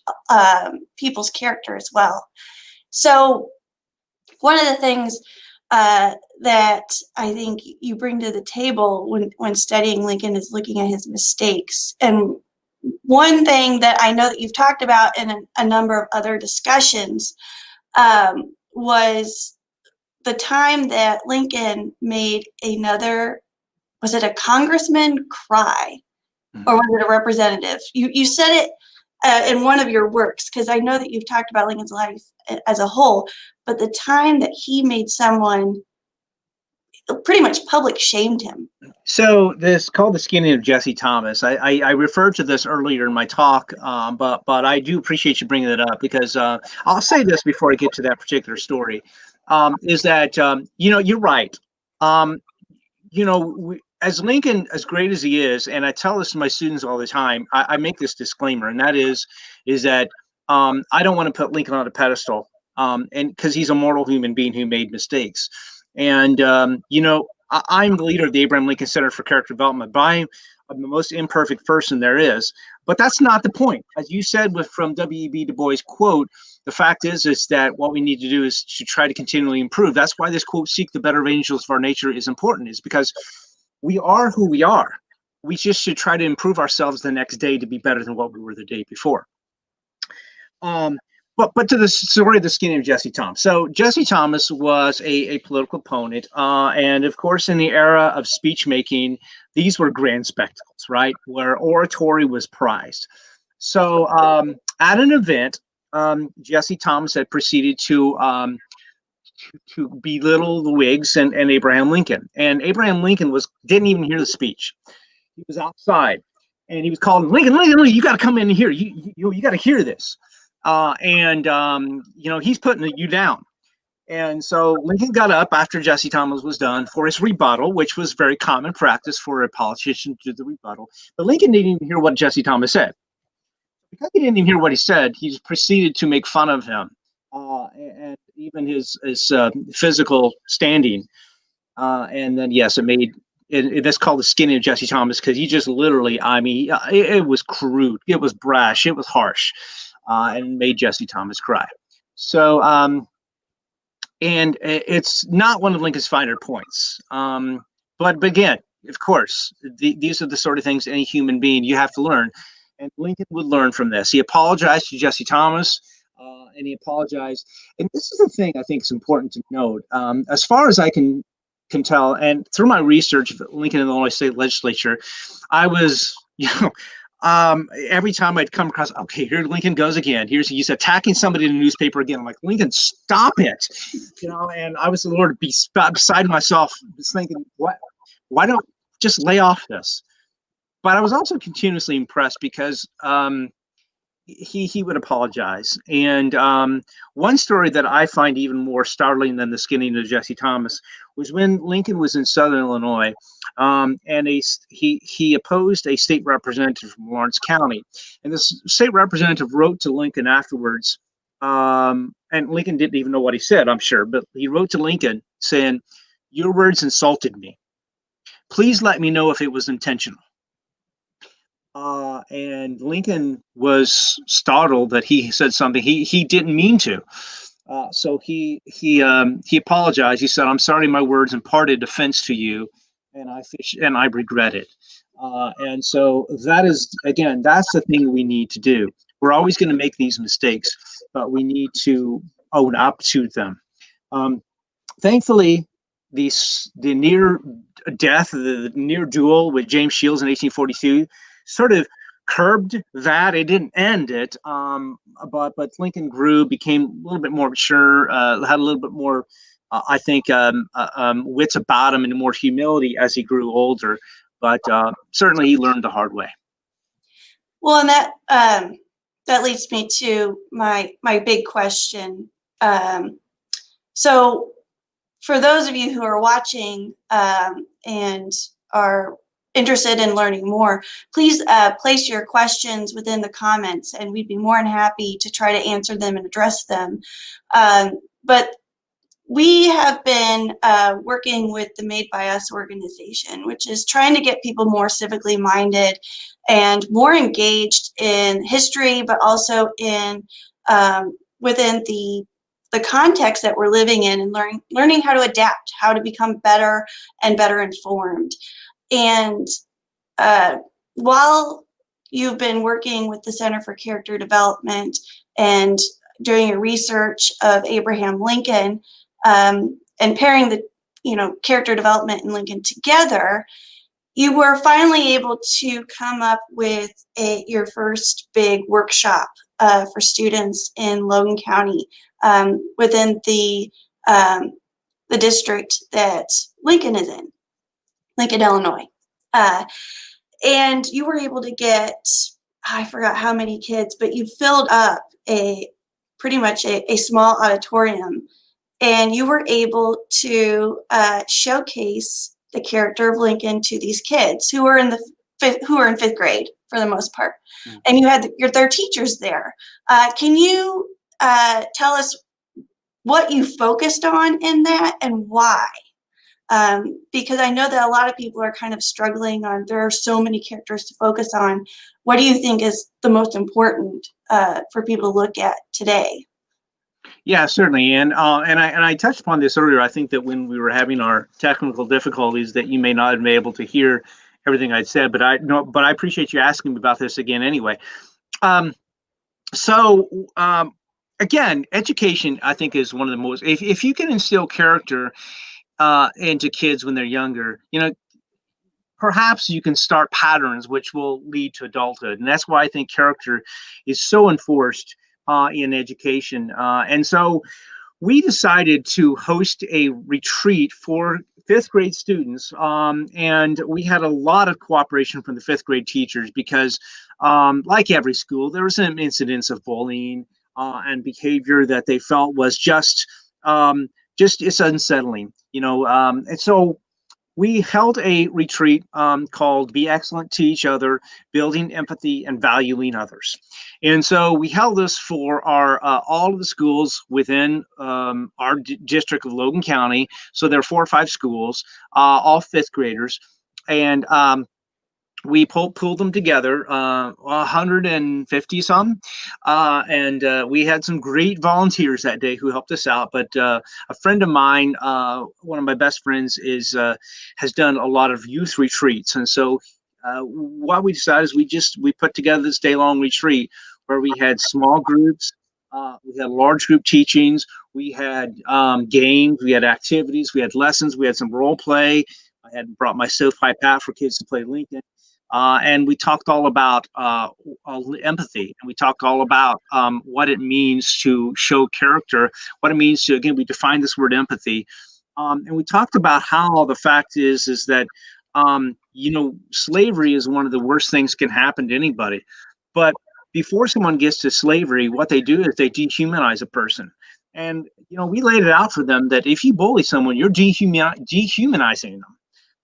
people's character as well. So one of the things that I think you bring to the table when studying Lincoln is looking at his mistakes. And one thing that I know that you've talked about in a number of other discussions was the time that Lincoln made another, was it a congressman cry, or was it a representative? You said it in one of your works, because I know that you've talked about Lincoln's life as a whole, but the time that he made someone pretty much public shamed him. So this called the skinning of Jesse Thomas. I referred to this earlier in my talk, but I do appreciate you bringing it up, because I'll say this before I get to that particular story, is that you're right. As Lincoln, as great as he is, and I tell this to my students all the time, I make this disclaimer, and that is that I don't want to put Lincoln on a pedestal, and because he's a mortal human being who made mistakes. And I'm the leader of the Abraham Lincoln Center for Character Development, but I'm the most imperfect person there is. But that's not the point. As you said from W.E.B. Du Bois' quote, the fact is that what we need to do is to try to continually improve. That's why this quote, "Seek the better angels of our nature," is important, is because we are who we are. We just should try to improve ourselves the next day to be better than what we were the day before. But to the story of the skinny of Jesse Thomas. So Jesse Thomas was a political opponent, and of course, in the era of speech making, these were grand spectacles, right, where oratory was prized. So at an event, Jesse Thomas had proceeded to belittle the Whigs and Abraham Lincoln, and Abraham Lincoln didn't even hear the speech. He was outside, and he was calling Lincoln, Lincoln, Lincoln, you got to come in here. You got to hear this. He's putting you down. And so Lincoln got up after Jesse Thomas was done for his rebuttal, which was very common practice for a politician to do the rebuttal. But Lincoln didn't even hear what Jesse Thomas said. Because he didn't even hear what he said, he proceeded to make fun of him and even his physical standing. And then, yes, that's called the skinny of Jesse Thomas, because he just literally, it was crude, it was brash, it was harsh, and made Jesse Thomas cry. So, and it's not one of Lincoln's finer points. But again, of course, these are the sort of things any human being you have to learn. And Lincoln would learn from this. He apologized to Jesse Thomas, and he apologized. And this is the thing I think is important to note. As far as I can tell, and through my research of Lincoln and the Illinois State Legislature, I was, every time I'd come across, okay, here Lincoln goes again. He's attacking somebody in the newspaper again. I'm like, Lincoln, stop it. And I was the Lord beside myself, just thinking, why don't just lay off this? But I was also continuously impressed because he would apologize. And one story that I find even more startling than the skinning of Jesse Thomas was when Lincoln was in Southern Illinois, and he opposed a state representative from Lawrence County. And this state representative wrote to Lincoln afterwards, and Lincoln didn't even know what he said, I'm sure, but he wrote to Lincoln saying, "Your words insulted me. Please let me know if it was intentional." And Lincoln was startled that he said something he didn't mean to. So he apologized. He said, "I'm sorry, my words imparted offense to you, and I regret it." And so that's the thing we need to do. We're always going to make these mistakes, but we need to own up to them. Thankfully, the near death, the near duel with James Shields in 1842, sort of curbed that. It didn't end it, but Lincoln became a little bit more mature, had a little bit more, I think, wits about him and more humility as he grew older. But certainly, he learned the hard way. Well, and that leads me to my big question. So, for those of you who are watching and are interested in learning more, please place your questions within the comments, and we'd be more than happy to try to answer them and address them. But we have been working with the Made by Us organization, which is trying to get people more civically minded and more engaged in history, but also in within the context that we're living in, and learning how to adapt, how to become better and better informed. And while you've been working with the Center for Character Development and doing your research of Abraham Lincoln, and pairing the character development and Lincoln together, you were finally able to come up with your first big workshop for students in Logan County, within the district that Lincoln is in, Lincoln, Illinois. And you were able to get, I forgot how many kids, but you filled up pretty much a small auditorium, and you were able to showcase the character of Lincoln to these kids who are in fifth grade for the most part. Mm-hmm. And you had their teachers there. Can you tell us what you focused on in that and why? Because I know that a lot of people are kind of struggling there are so many characters to focus on. What do you think is the most important for people to look at today? Yeah, certainly, and I touched upon this earlier. I think that when we were having our technical difficulties, that you may not have been able to hear everything I'd said, but I appreciate you asking me about this again anyway. So again, education, I think, is one of the most, if you can instill character into kids when they're younger, perhaps you can start patterns which will lead to adulthood. And that's why I think character is so enforced in education. And so we decided to host a retreat for fifth grade students. And we had a lot of cooperation from the fifth grade teachers because, like every school, there were some incidents of bullying and behavior that they felt was just it's unsettling, and so we held a retreat called Be Excellent to Each Other, Building Empathy and Valuing Others. And so we held this for our all of the schools within our district of Logan County. So there are 4 or 5 schools, all fifth graders. And we pulled them together, 150 some, and we had some great volunteers that day who helped us out. But a friend of mine, one of my best friends, has done a lot of youth retreats, and so what we decided is we put together this day-long retreat where we had small groups, we had large group teachings, we had games, we had activities, we had lessons, we had some role play. I had brought my stovepipe hat for kids to play Lincoln. And we talked all about empathy, and we talked all about what it means to show character, what it means to, again, we defined this word empathy, and we talked about how the fact is that slavery is one of the worst things can happen to anybody, but before someone gets to slavery, what they do is they dehumanize a person. And we laid it out for them that if you bully someone, you're dehumanizing them.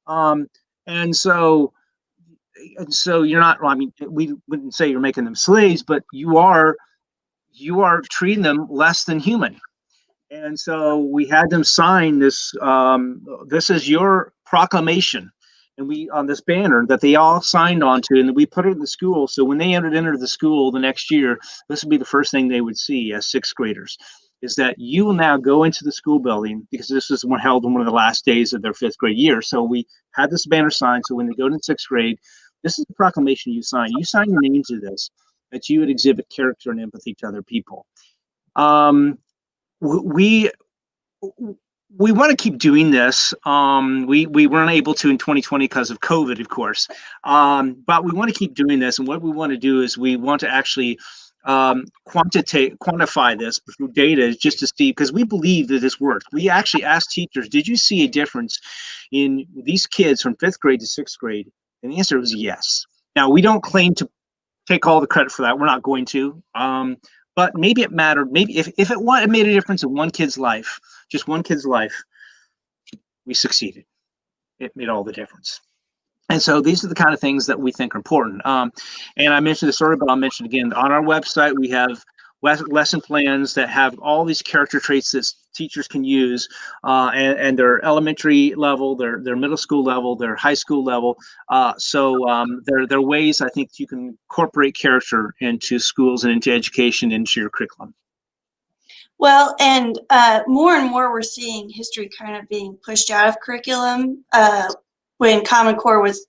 Um, and so you're not, well, I mean, we wouldn't say you're making them slaves, but you are treating them less than human. And so we had them sign this. This is your proclamation, and we on this banner that they all signed onto, and we put it in the school. So when they entered the school the next year, this would be the first thing they would see as sixth graders. Is that you will now go into the school building, because this was held on one of the last days of their fifth grade year. So we had this banner signed. So when they go to sixth grade, this is the proclamation you sign. You sign your name to this, that you would exhibit character and empathy to other people. We we want to keep doing this. We weren't able to in 2020 because of COVID, of course. But we want to keep doing this, and what we want to do is we want to actually quantify this through data, just to see, because we believe that this works. We actually asked teachers, did you see a difference in these kids from fifth grade to sixth grade? And the answer was yes. Now, we don't claim to take all the credit for that. We're not going to. But maybe it mattered. Maybe if it made a difference in one kid's life, just one kid's life, we succeeded. It made all the difference. And so these are the kind of things that we think are important. And I mentioned this earlier, but I'll mention it again. On our website, we have lesson plans that have all these character traits that teachers can use, and their elementary level, their middle school level, their high school level. So there are ways I think you can incorporate character into schools and into education, into your curriculum. Well, and more and more we're seeing history kind of being pushed out of curriculum when Common Core was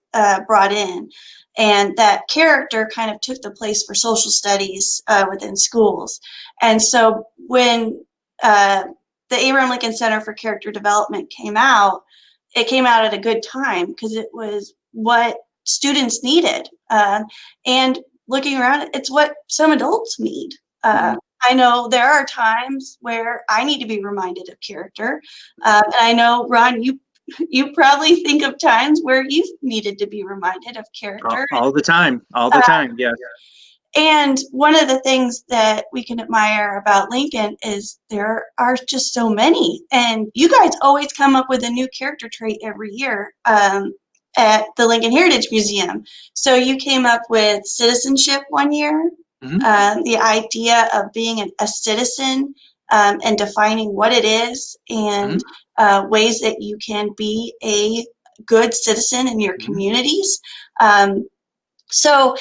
brought in, and that character kind of took the place for social studies within schools. And so when the Abraham Lincoln Center for Character Development came out, it came out at a good time because it was what students needed. And looking around, it's what some adults need. I know there are times where I need to be reminded of character. And I know, Ron, you probably think of times where you've needed to be reminded of character. All the time, yes. And one of the things that we can admire about Lincoln is there are just so many. And you guys always come up with a new character trait every year at the Lincoln Heritage Museum. So you came up with citizenship one year. The idea of being a citizen and defining what it is, and ways that you can be a good citizen in your communities. So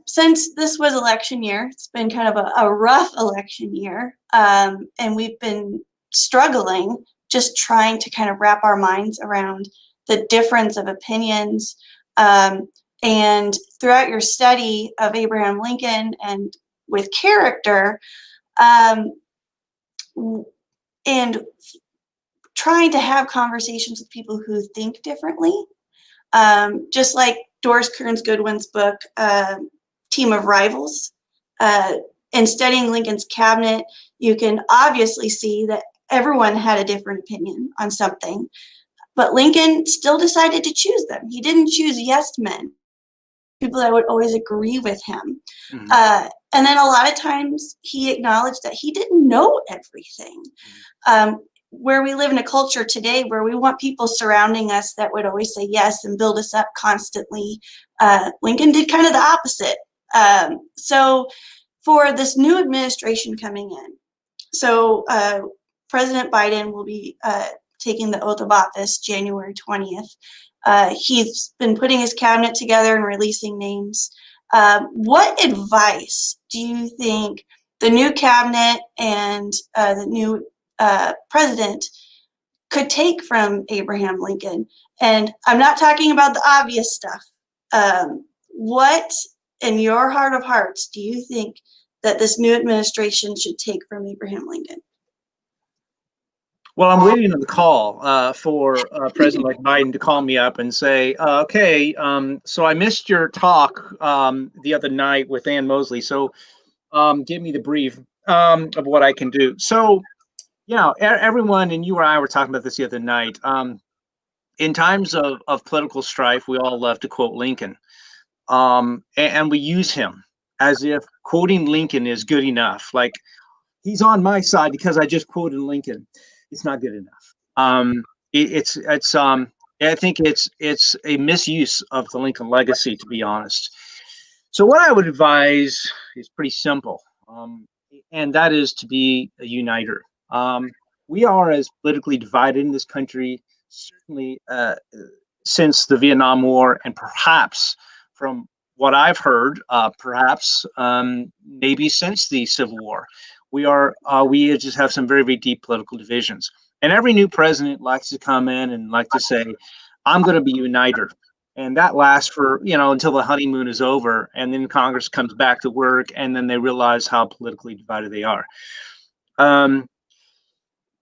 since this was election year, it's been kind of a rough election year, and we've been struggling just trying to kind of wrap our minds around the difference of opinions. And throughout your study of Abraham Lincoln and with character, And trying to have conversations with people who think differently. Just like Doris Kearns Goodwin's book, Team of Rivals. In studying Lincoln's cabinet, you can obviously see that everyone had a different opinion on something, but Lincoln still decided to choose them. He didn't choose yes men, people that would always agree with him. Mm-hmm. And then a lot of times he acknowledged that he didn't know everything. Where we live in a culture today where we want people surrounding us that would always say yes and build us up constantly, Lincoln did kind of the opposite. So for this new administration coming in, so President Biden will be taking the oath of office January 20th. He's been putting his cabinet together and releasing names. What advice do you think the new cabinet and the new president could take from Abraham Lincoln? And I'm not talking about the obvious stuff. What, in your heart of hearts, do you think that this new administration should take from Abraham Lincoln? Well, I'm waiting on the call for President Biden to call me up and say, okay, so I missed your talk the other night with Ann Mosley. So give me the brief of what I can do. So, yeah, everyone, and you or I were talking about this the other night. In times of political strife, we all love to quote Lincoln. And we use him as if quoting Lincoln is good enough. Like, he's on my side because I just quoted Lincoln. It's not good enough. I think it's a misuse of the Lincoln legacy, to be honest. So what I would advise is pretty simple, and that is to be a uniter. We are as politically divided in this country, certainly since the Vietnam War, and perhaps from what I've heard, maybe since the Civil War. We just have some very, very deep political divisions. And every new president likes to come in and like to say, I'm going to be a uniter. And that lasts for, until the honeymoon is over. And then Congress comes back to work and then they realize how politically divided they are.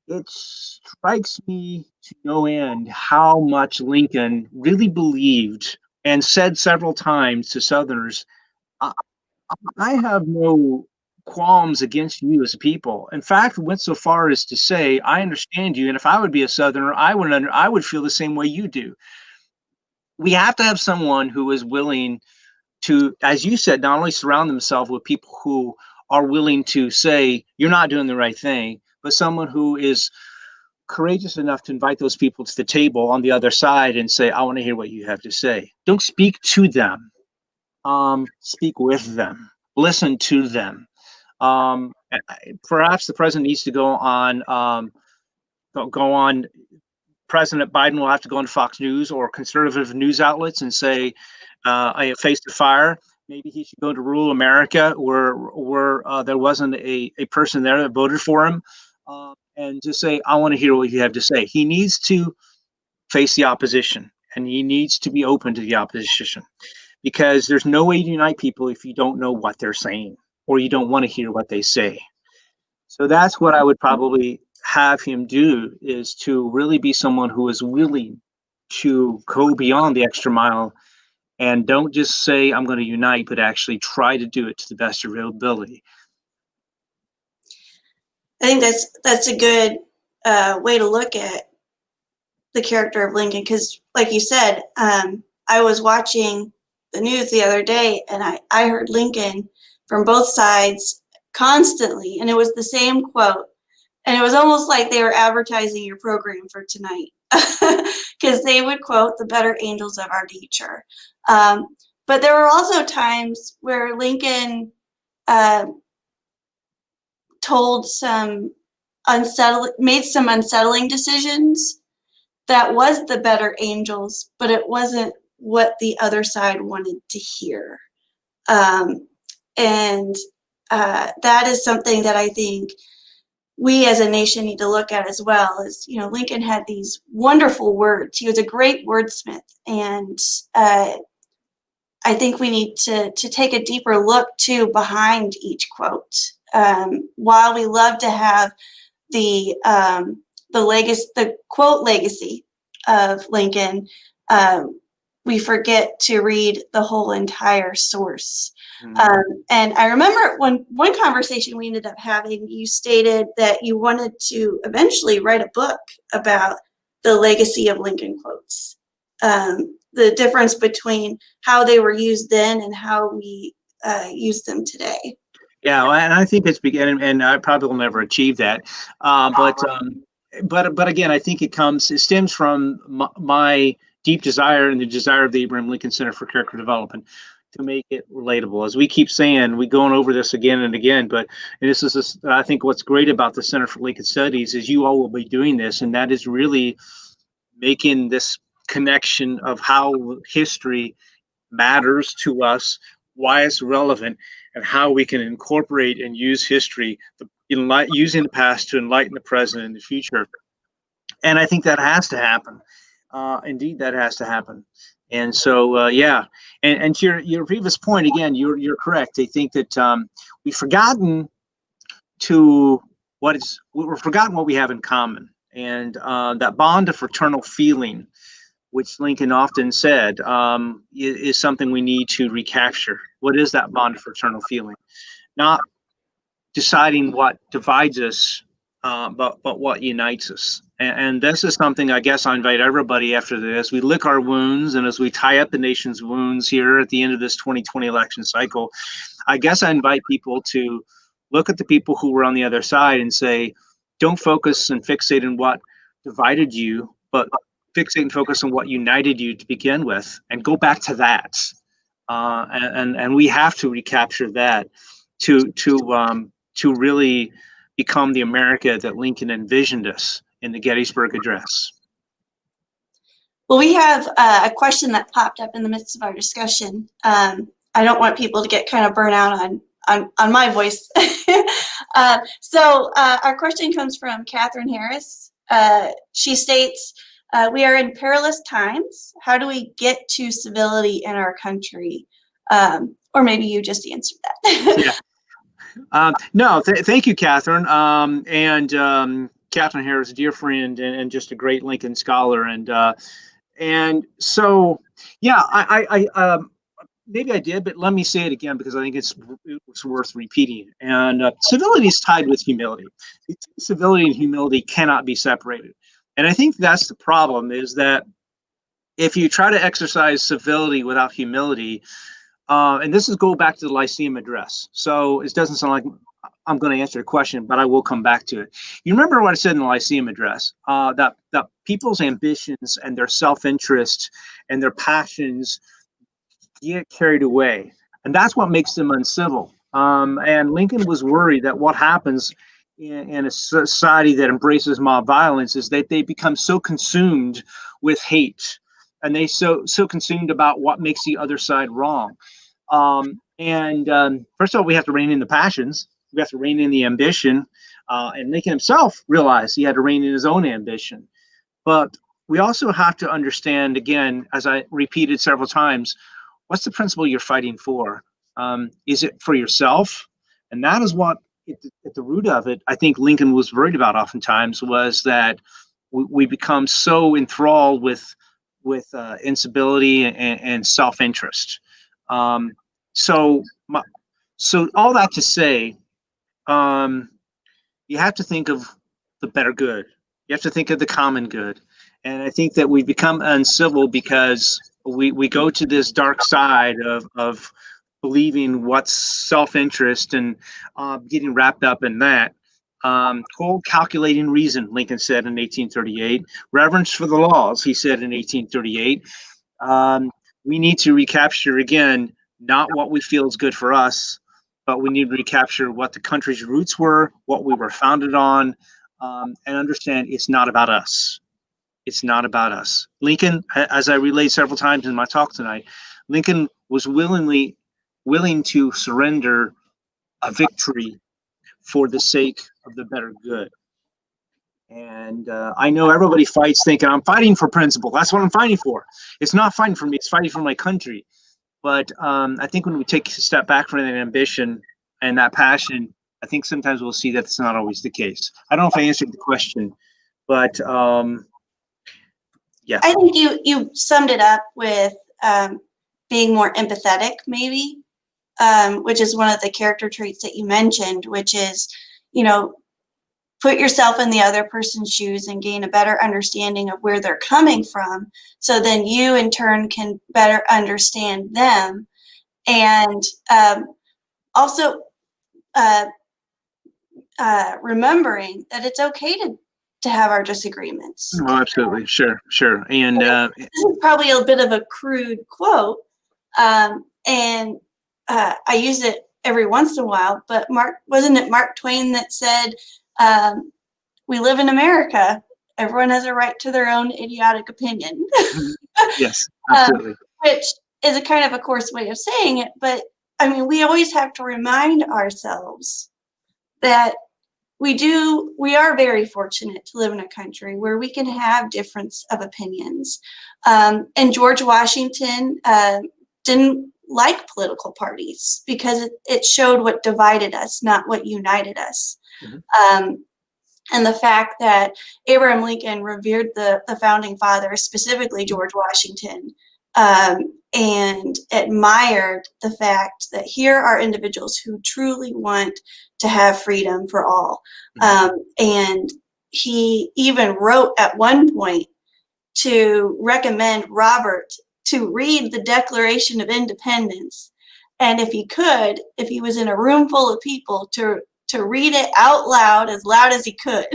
It strikes me to no end how much Lincoln really believed and said several times to Southerners, I have no qualms against you as a people. In fact, went so far as to say, I understand you, and if I would be a Southerner, I would feel the same way you do. We have to have someone who is willing to, as you said, not only surround themselves with people who are willing to say, you're not doing the right thing, but someone who is courageous enough to invite those people to the table on the other side and say, I want to hear what you have to say. Don't speak to them. Speak with them. Listen to them. Perhaps the president needs to go on. President Biden will have to go on Fox News or conservative news outlets and say, face the fire. Maybe he should go to rural America where there wasn't a person there that voted for him, and just say, I want to hear what you have to say. He needs to face the opposition, and he needs to be open to the opposition, because there's no way to unite people if you don't know what they're saying or you don't want to hear what they say. So that's what I would probably have him do, is to really be someone who is willing to go beyond the extra mile and don't just say, I'm going to unite, but actually try to do it to the best of your ability. I think that's a good way to look at the character of Lincoln, because like you said, I was watching the news the other day and I heard Lincoln from both sides constantly, and it was the same quote. And it was almost like they were advertising your program for tonight, because they would quote the better angels of our nature. But there were also times where Lincoln made some unsettling decisions that was the better angels, but it wasn't what the other side wanted to hear. And that is something that I think we as a nation need to look at as well. Is, Lincoln had these wonderful words. He was a great wordsmith, and I think we need to take a deeper look too behind each quote. while we love to have the legacy, the quote legacy of Lincoln, we forget to read the whole entire source. And I remember one conversation we ended up having, you stated that you wanted to eventually write a book about the legacy of Lincoln quotes, the difference between how they were used then and how we use them today. Yeah, and I think it's beginning, and I probably will never achieve that. But again, I think it stems from my deep desire and the desire of the Abraham Lincoln Center for Character Development to make it relatable. As we keep saying, we're going over this again and again, but I think what's great about the Center for Lincoln Studies is you all will be doing this, and that is really making this connection of how history matters to us, why it's relevant, and how we can incorporate and use history, using the past to enlighten the present and the future. And I think that has to happen. Indeed, that has to happen. And so, yeah. And to your previous point, again, you're correct. I think that we've forgotten what we have in common, and that bond of fraternal feeling, which Lincoln often said, is something we need to recapture. What is that bond of fraternal feeling? Not deciding what divides us, but what unites us. And this is something I guess I invite everybody after this. We lick our wounds, and as we tie up the nation's wounds here at the end of this 2020 election cycle, I guess I invite people to look at the people who were on the other side and say, don't focus and fixate on what divided you, but fixate and focus on what united you to begin with, and go back to that. And we have to recapture that to really become the America that Lincoln envisioned us in the Gettysburg Address. Well, we have a question that popped up in the midst of our discussion. I don't want people to get kind of burnt out on my voice. So our question comes from Catherine Harris. She states, we are in perilous times. How do we get to civility in our country? Or maybe you just answered that. Yeah. No, thank you, Catherine. Catherine Harris, a dear friend and just a great Lincoln scholar. And so, yeah, I maybe I did, but let me say it again because I think it's worth repeating. And civility is tied with humility. Civility and humility cannot be separated. And I think that's the problem, is that if you try to exercise civility without humility, and this is go back to the Lyceum address. So it doesn't sound like I'm going to answer the question, but I will come back to it. You remember what I said in the Lyceum address, that people's ambitions and their self-interest and their passions get carried away. And that's what makes them uncivil. And Lincoln was worried that what happens in a society that embraces mob violence is that they become so consumed with hate, and they so consumed about what makes the other side wrong. First of all, we have to rein in the passions. We have to rein in the ambition. And Lincoln himself realized he had to rein in his own ambition. But we also have to understand, again, as I repeated several times, what's the principle you're fighting for? Is it for yourself? And that is what, at the root of it, I think Lincoln was worried about oftentimes, was that we become so enthralled with incivility and self-interest. So all that to say, you have to think of the better good. You have to think of the common good. And I think that we become uncivil because we go to this dark side of believing what's self-interest and getting wrapped up in that. Cold calculating reason, Lincoln said in 1838. Reverence for the laws, he said in 1838. We need to recapture, again, not what we feel is good for us, but we need to recapture what the country's roots were, what we were founded on, and understand it's not about us. It's not about us. Lincoln, as I relayed several times in my talk tonight, Lincoln was willing to surrender a victory for the sake of the better good. And I know everybody fights thinking, I'm fighting for principle. That's what I'm fighting for. It's not fighting for me. It's fighting for my country. But I think when we take a step back from that ambition and that passion, I think sometimes we'll see that's not always the case. I don't know if I answered the question, but yeah. I think you summed it up with being more empathetic, maybe, which is one of the character traits that you mentioned, which is, put yourself in the other person's shoes and gain a better understanding of where they're coming from. So then you, in turn, can better understand them. And also remembering that it's okay to have our disagreements. Oh, absolutely. Sure. And this is probably a bit of a crude quote, and I use it every once in a while, but wasn't it Mark Twain that said, we live in America, everyone has a right to their own idiotic opinion. Yes, absolutely. Which is a kind of a coarse way of saying it, but I mean, we always have to remind ourselves that we are very fortunate to live in a country where we can have difference of opinions. And George Washington didn't like political parties because it showed what divided us, not what united us. Mm-hmm. And the fact that Abraham Lincoln revered the founding fathers, specifically George Washington, and admired the fact that here are individuals who truly want to have freedom for all. And he even wrote at one point to recommend Robert to read the Declaration of Independence. And if he was in a room full of people, to read it out loud as he could.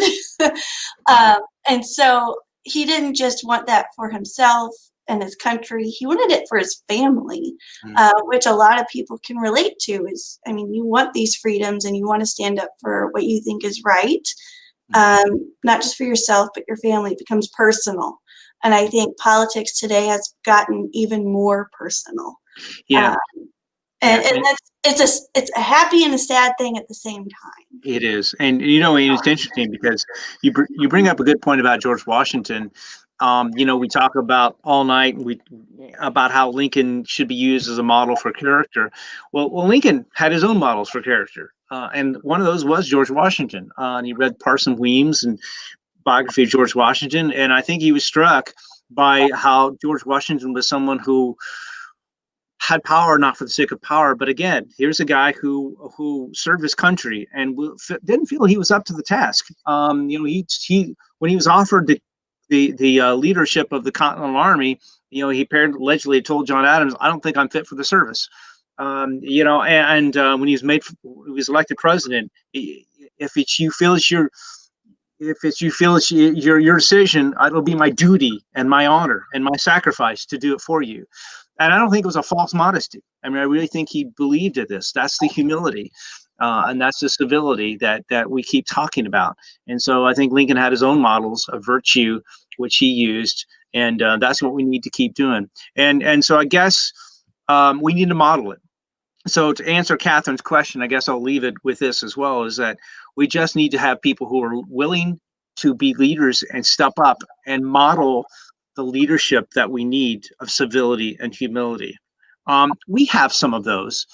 And so he didn't just want that for himself and his country. He wanted it for his family, which a lot of people can relate to. You want these freedoms and you want to stand up for what you think is right, not just for yourself, but your family. It becomes personal. And I think politics today has gotten even more personal. Yeah. And it's a happy and a sad thing at the same time. It is. And, it's interesting because you bring up a good point about George Washington. We talk about all night about how Lincoln should be used as a model for character. Well, Lincoln had his own models for character. And one of those was George Washington. And he read Parson Weems and biography of George Washington. And I think he was struck by how George Washington was someone who had power not for the sake of power, but again, here's a guy who served his country and didn't feel he was up to the task. He when he was offered the leadership of the Continental Army, he allegedly told John Adams, "I don't think I'm fit for the service." When he was elected president, if you feel it's your decision, it'll be my duty and my honor and my sacrifice to do it for you. And I don't think it was a false modesty. I really think he believed in this. That's the humility, and that's the civility that we keep talking about. And so I think Lincoln had his own models of virtue, which he used, and that's what we need to keep doing. And so I guess we need to model it. So to answer Catherine's question, I guess I'll leave it with this as well, is that we just need to have people who are willing to be leaders and step up and model the leadership that we need of civility and humility. We have some of those,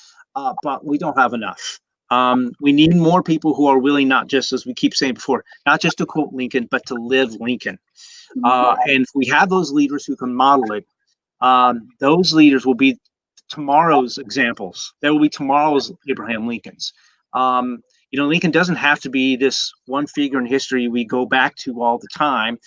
but we don't have enough. We need more people who are willing, not just, as we keep saying before, not just to quote Lincoln, but to live Lincoln. And if we have those leaders who can model it, those leaders will be tomorrow's examples. There will be tomorrow's Abraham Lincolns. Lincoln doesn't have to be this one figure in history we go back to all the time.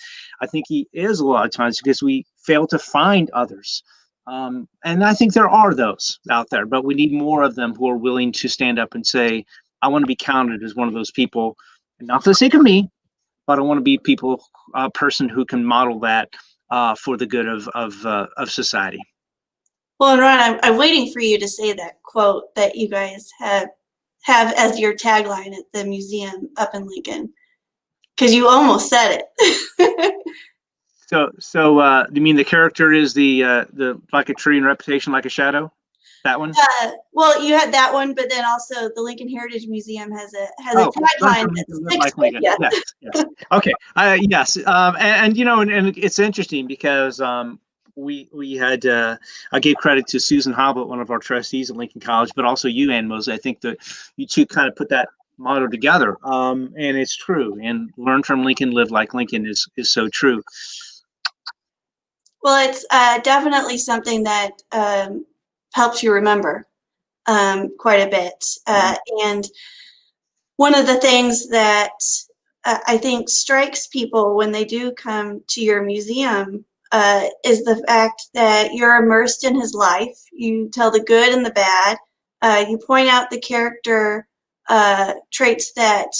I think he is a lot of times because we fail to find others. And I think there are those out there, but we need more of them who are willing to stand up and say, I want to be counted as one of those people, not for the sake of me, but I want to be a person who can model that for the good of society. Well, and Ron, I'm waiting for you to say that quote that you guys have as your tagline at the museum up in Lincoln, because you almost said it. So you mean the character is the like a tree and reputation like a shadow? That one? Well, you had that one, but then also the Lincoln Heritage Museum has a tagline that sticks with you. Yes. Okay. Yes. And it's interesting because we had I gave credit to Susan Hoblet, one of our trustees at Lincoln College, but also you, Ann Mosley. I think that you two kind of put that motto together, and it's true. And learn from Lincoln, live like Lincoln is so true. Well, it's definitely something that helps you remember quite a bit. And one of the things that I think strikes people when they do come to your museum is the fact that you're immersed in his life. You tell the good and the bad. You point out the character traits that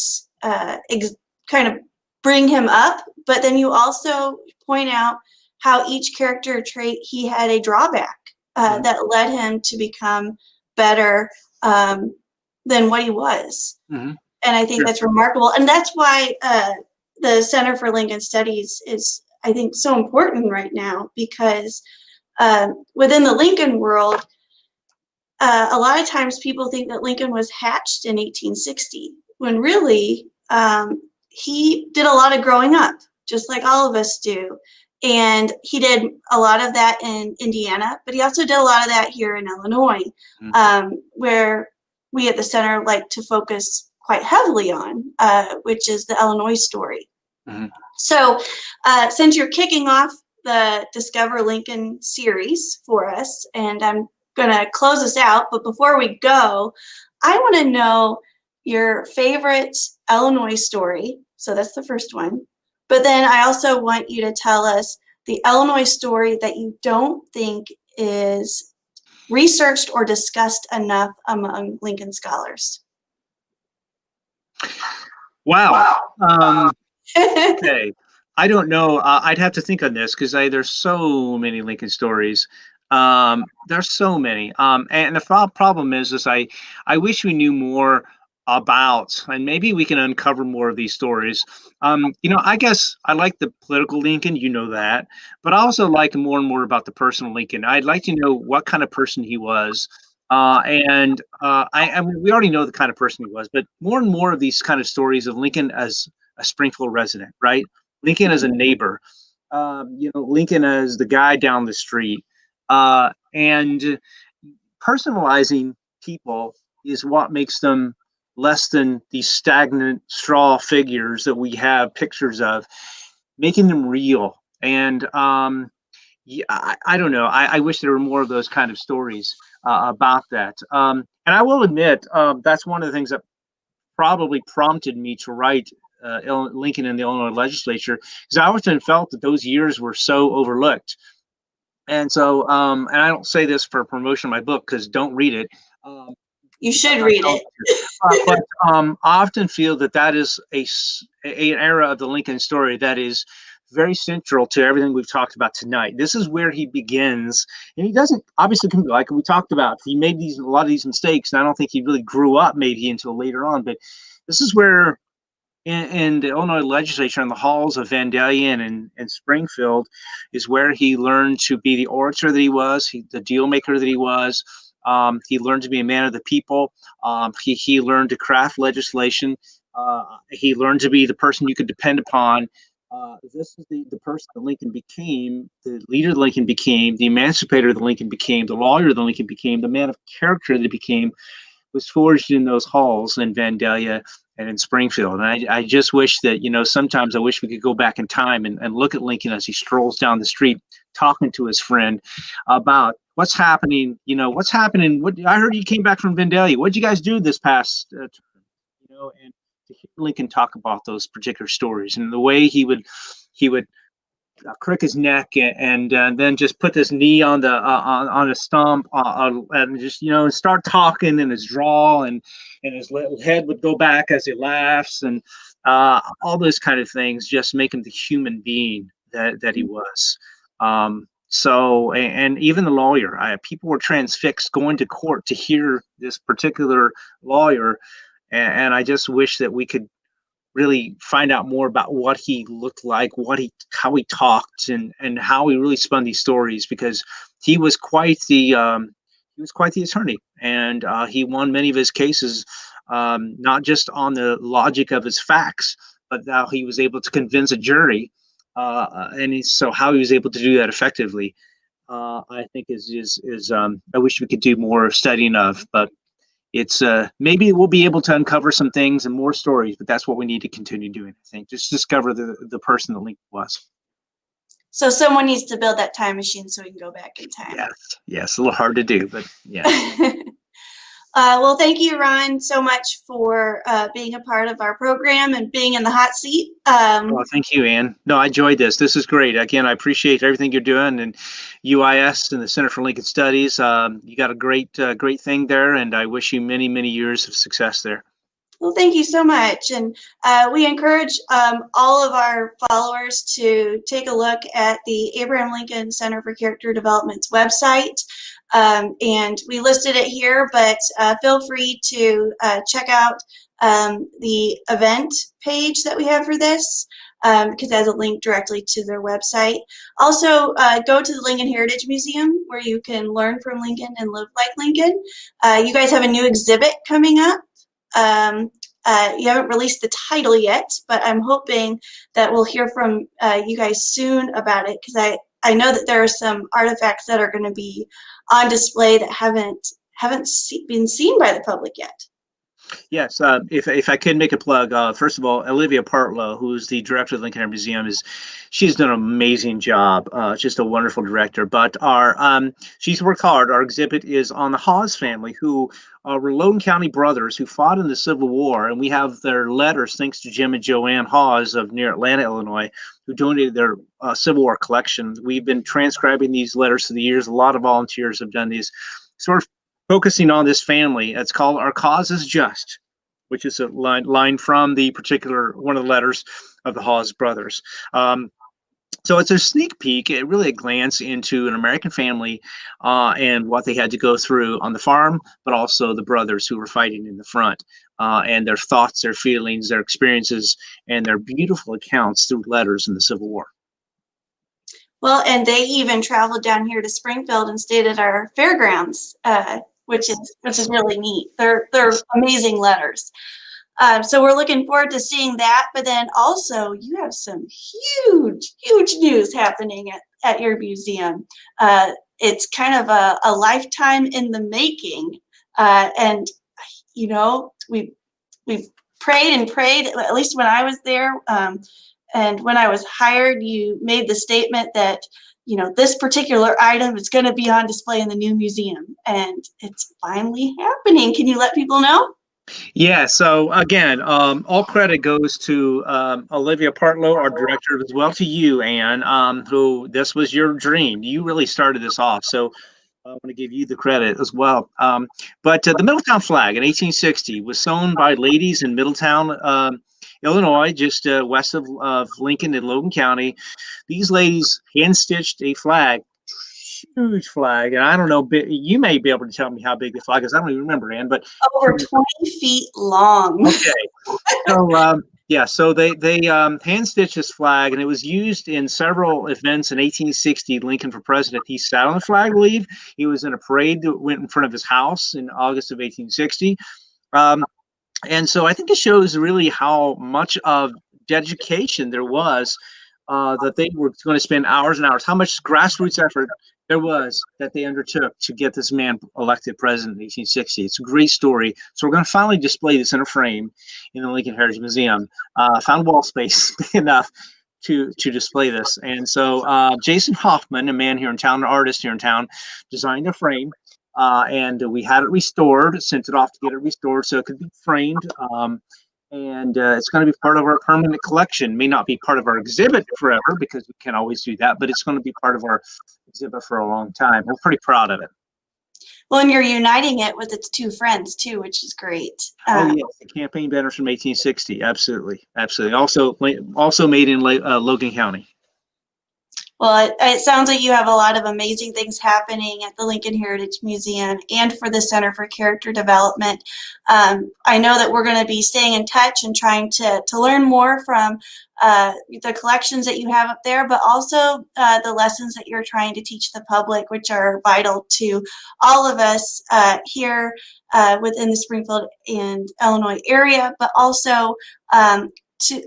kind of bring him up, but then you also point out how each character trait he had a drawback that led him to become better than what he was. And I think that's remarkable. And that's why the Center for Lincoln Studies is, I think, so important right now, because within the Lincoln world, a lot of times people think that Lincoln was hatched in 1860, when really he did a lot of growing up, just like all of us do. And he did a lot of that in Indiana, but he also did a lot of that here in Illinois, where we at the center like to focus quite heavily on, which is the Illinois story. So since you're kicking off the Discover Lincoln series for us, and I'm going to close us out, but before we go, I want to know your favorite Illinois story. So that's the first one. But then I also want you to tell us the Illinois story that you don't think is researched or discussed enough among Lincoln scholars. Wow. Okay. I don't know. I'd have to think on this because there's so many Lincoln stories. There's so many. And the problem is I wish we knew more about, and maybe we can uncover more of these stories. I guess I like the political Lincoln, that, but I also like more and more about the personal Lincoln. I'd like to know what kind of person he was. I mean, we already know the kind of person he was, but more and more of these kind of stories of Lincoln as a Springfield resident, right? Lincoln as a neighbor, Lincoln as the guy down the street, and personalizing people is what makes them less than these stagnant straw figures that we have pictures of, making them real. And I don't know. I wish there were more of those kind of stories about that. And I will admit, that's one of the things that probably prompted me to write Lincoln in the Illinois legislature, because I often felt that those years were so overlooked. And so, and I don't say this for promotion of my book, because don't read it. You should read it. But I often feel that is an era of the Lincoln story that is very central to everything we've talked about tonight. This is where he begins, and he doesn't obviously, like we talked about, he made a lot of these mistakes, and I don't think he really grew up maybe until later on. But this is where, in the Illinois legislature, in the halls of Vandalia and Springfield, is where he learned to be the orator that he was, the deal maker that he was. He learned to be a man of the people. He learned to craft legislation. He learned to be the person you could depend upon. This is the person that Lincoln became, the leader that Lincoln became, the emancipator that Lincoln became, the lawyer that Lincoln became, the man of character that he became, was forged in those halls in Vandalia and in Springfield. And I just wish that, sometimes I wish we could go back in time and look at Lincoln as he strolls down the street talking to his friend about what's happening. What's happening. What I heard you came back from Vandalia. What did you guys do this past term? And to hear Lincoln talk about those particular stories and the way he would crick his neck and then just put his knee on the on a stump and just start talking in his drawl, and his little head would go back as he laughs, and all those kind of things just make him the human being that he was. So, and even the lawyer, people were transfixed going to court to hear this particular lawyer, and I just wish that we could really find out more about what he looked like, how he talked, and how he really spun these stories, because he was quite the attorney, and he won many of his cases, not just on the logic of his facts, but how he was able to convince a jury, so how he was able to do that effectively, I think is I wish we could do more studying of. But it's maybe we'll be able to uncover some things and more stories, but that's what we need to continue doing. I think just discover the person that Lincoln was. So someone needs to build that time machine so we can go back in time. Yes, a little hard to do, but yeah. Well, thank you, Ron, so much for being a part of our program and being in the hot seat. Well, thank you, Ann. No, I enjoyed this. This is great. Again, I appreciate everything you're doing, and UIS and the Center for Lincoln Studies. You got a great thing there, and I wish you many, many years of success there. Well, thank you so much. And we encourage all of our followers to take a look at the Abraham Lincoln Center for Character Development's website. And we listed it here, but feel free to check out the event page that we have for this, because it has a link directly to their website. Also, go to the Lincoln Heritage Museum, where you can learn from Lincoln and live like Lincoln. You guys have a new exhibit coming up. You haven't released the title yet, but I'm hoping that we'll hear from you guys soon about it, because I know that there are some artifacts that are going to be on display that haven't been seen by the public yet. Yes, if I could make a plug, first of all, Olivia Partlow, who's the director of the Lincoln Museum, she's done an amazing job. Just a wonderful director. But she's worked hard. Our exhibit is on the Hawes family, who were Logan County brothers who fought in the Civil War, and we have their letters thanks to Jim and Joanne Hawes of near Atlanta, Illinois, who donated their Civil War collection. We've been transcribing these letters through the years. A lot of volunteers have done these. Sort of focusing on this family. It's called "Our Cause is Just," which is a line from the particular one of the letters of the Hawes brothers. So it's a sneak peek, really a glance into an American family and what they had to go through on the farm, but also the brothers who were fighting in the front, and their thoughts, their feelings, their experiences, and their beautiful accounts through letters in the Civil War. Well, and they even traveled down here to Springfield and stayed at our fairgrounds, which is really neat. They're amazing letters. So we're looking forward to seeing that. But then also, you have some huge news happening at your museum. It's kind of a lifetime in the making. And you know, we've prayed and prayed. At least when I was there. And when I was hired, you made the statement that, you know, this particular item is going to be on display in the new museum, and it's finally happening. Can you let people know? Yeah, so again, all credit goes to Olivia Partlow, our director, as well to you, Ann, who this was your dream. You really started this off, so I want to give you the credit as well. But the Middletown flag in 1860 was sewn by ladies in Middletown, Illinois, just west of Lincoln in Logan County. These ladies hand-stitched a flag, huge flag, and I don't know, you may be able to tell me how big the flag is. I don't even remember, Ann, but over 20 feet long. Okay, so yeah, so they hand-stitched this flag, and it was used in several events in 1860. Lincoln for president, he sat on the flag, I believe. He was in a parade that went in front of his house in August of 1860. And so I think it shows really how much of dedication there was, that they were going to spend hours and hours, how much grassroots effort there was that they undertook to get this man elected president in 1860. It's a great story. So we're going to finally display this in a frame in the Lincoln Heritage Museum. Found wall space big enough to display this. And so Jason Hoffman, a man here in town, an artist here in town, designed a frame. And we had it restored, sent it off to get it restored so it could be framed. And it's going to be part of our permanent collection. May not be part of our exhibit forever, because we can't always do that, but it's going to be part of our exhibit for a long time. We're pretty proud of it. Well, and you're uniting it with its two friends too, which is great. Oh yes, the campaign banners from 1860. Absolutely. Also made in Logan County. Well, it sounds like you have a lot of amazing things happening at the Lincoln Heritage Museum and for the Center for Character Development. I know that we're going to be staying in touch and trying to learn more from the collections that you have up there, but also the lessons that you're trying to teach the public, which are vital to all of us here within the Springfield and Illinois area, but also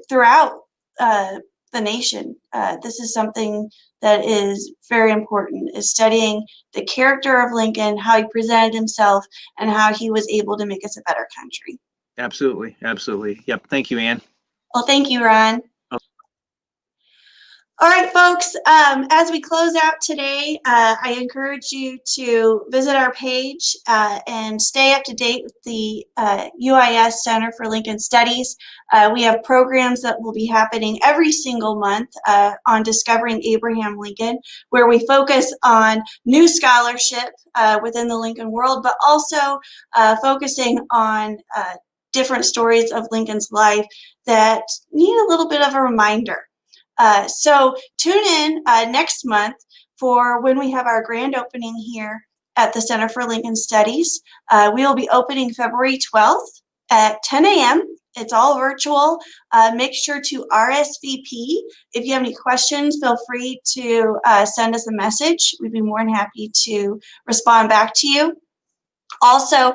throughout the nation. This is something that is very important, is studying the character of Lincoln, how he presented himself, and how he was able to make us a better country. Absolutely. Absolutely. Yep. Thank you, Ann. Well, thank you, Ron. Oh. All right, folks, as we close out today, I encourage you to visit our page and stay up to date with the UIS Center for Lincoln Studies. We have programs that will be happening every single month on discovering Abraham Lincoln, where we focus on new scholarship within the Lincoln world, but also focusing on different stories of Lincoln's life that need a little bit of a reminder. So tune in next month for when we have our grand opening here at the Center for Lincoln Studies. We will be opening February 12th at 10 a.m. It's all virtual. Make sure to RSVP. If you have any questions, feel free to send us a message. We'd be more than happy to respond back to you. Also,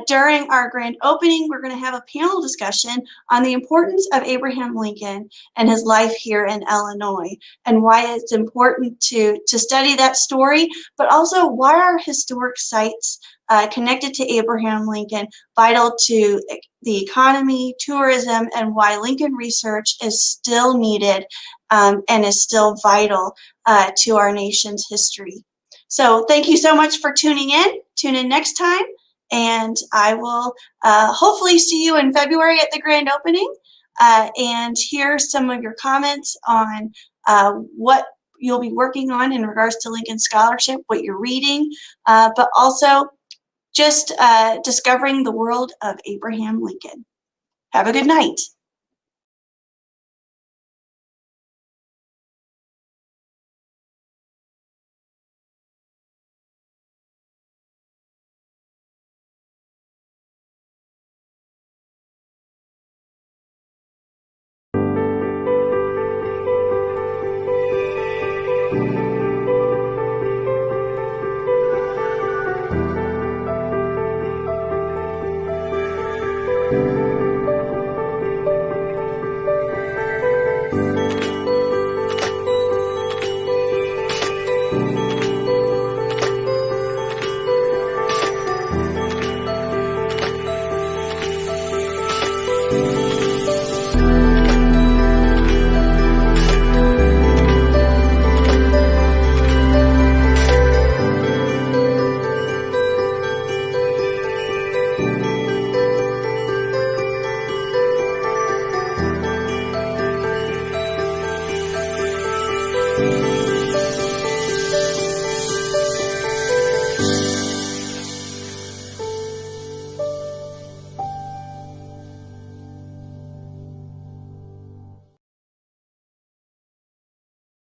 during our grand opening, we're going to have a panel discussion on the importance of Abraham Lincoln and his life here in Illinois, and why it's important to study that story, but also why are historic sites connected to Abraham Lincoln vital to the economy, tourism, and why Lincoln research is still needed and is still vital to our nation's history. So thank you so much for tuning in. Tune in next time, and I will hopefully see you in February at the grand opening and hear some of your comments on what you'll be working on in regards to Lincoln Scholarship, what you're reading, but also just discovering the world of Abraham Lincoln. Have a good night.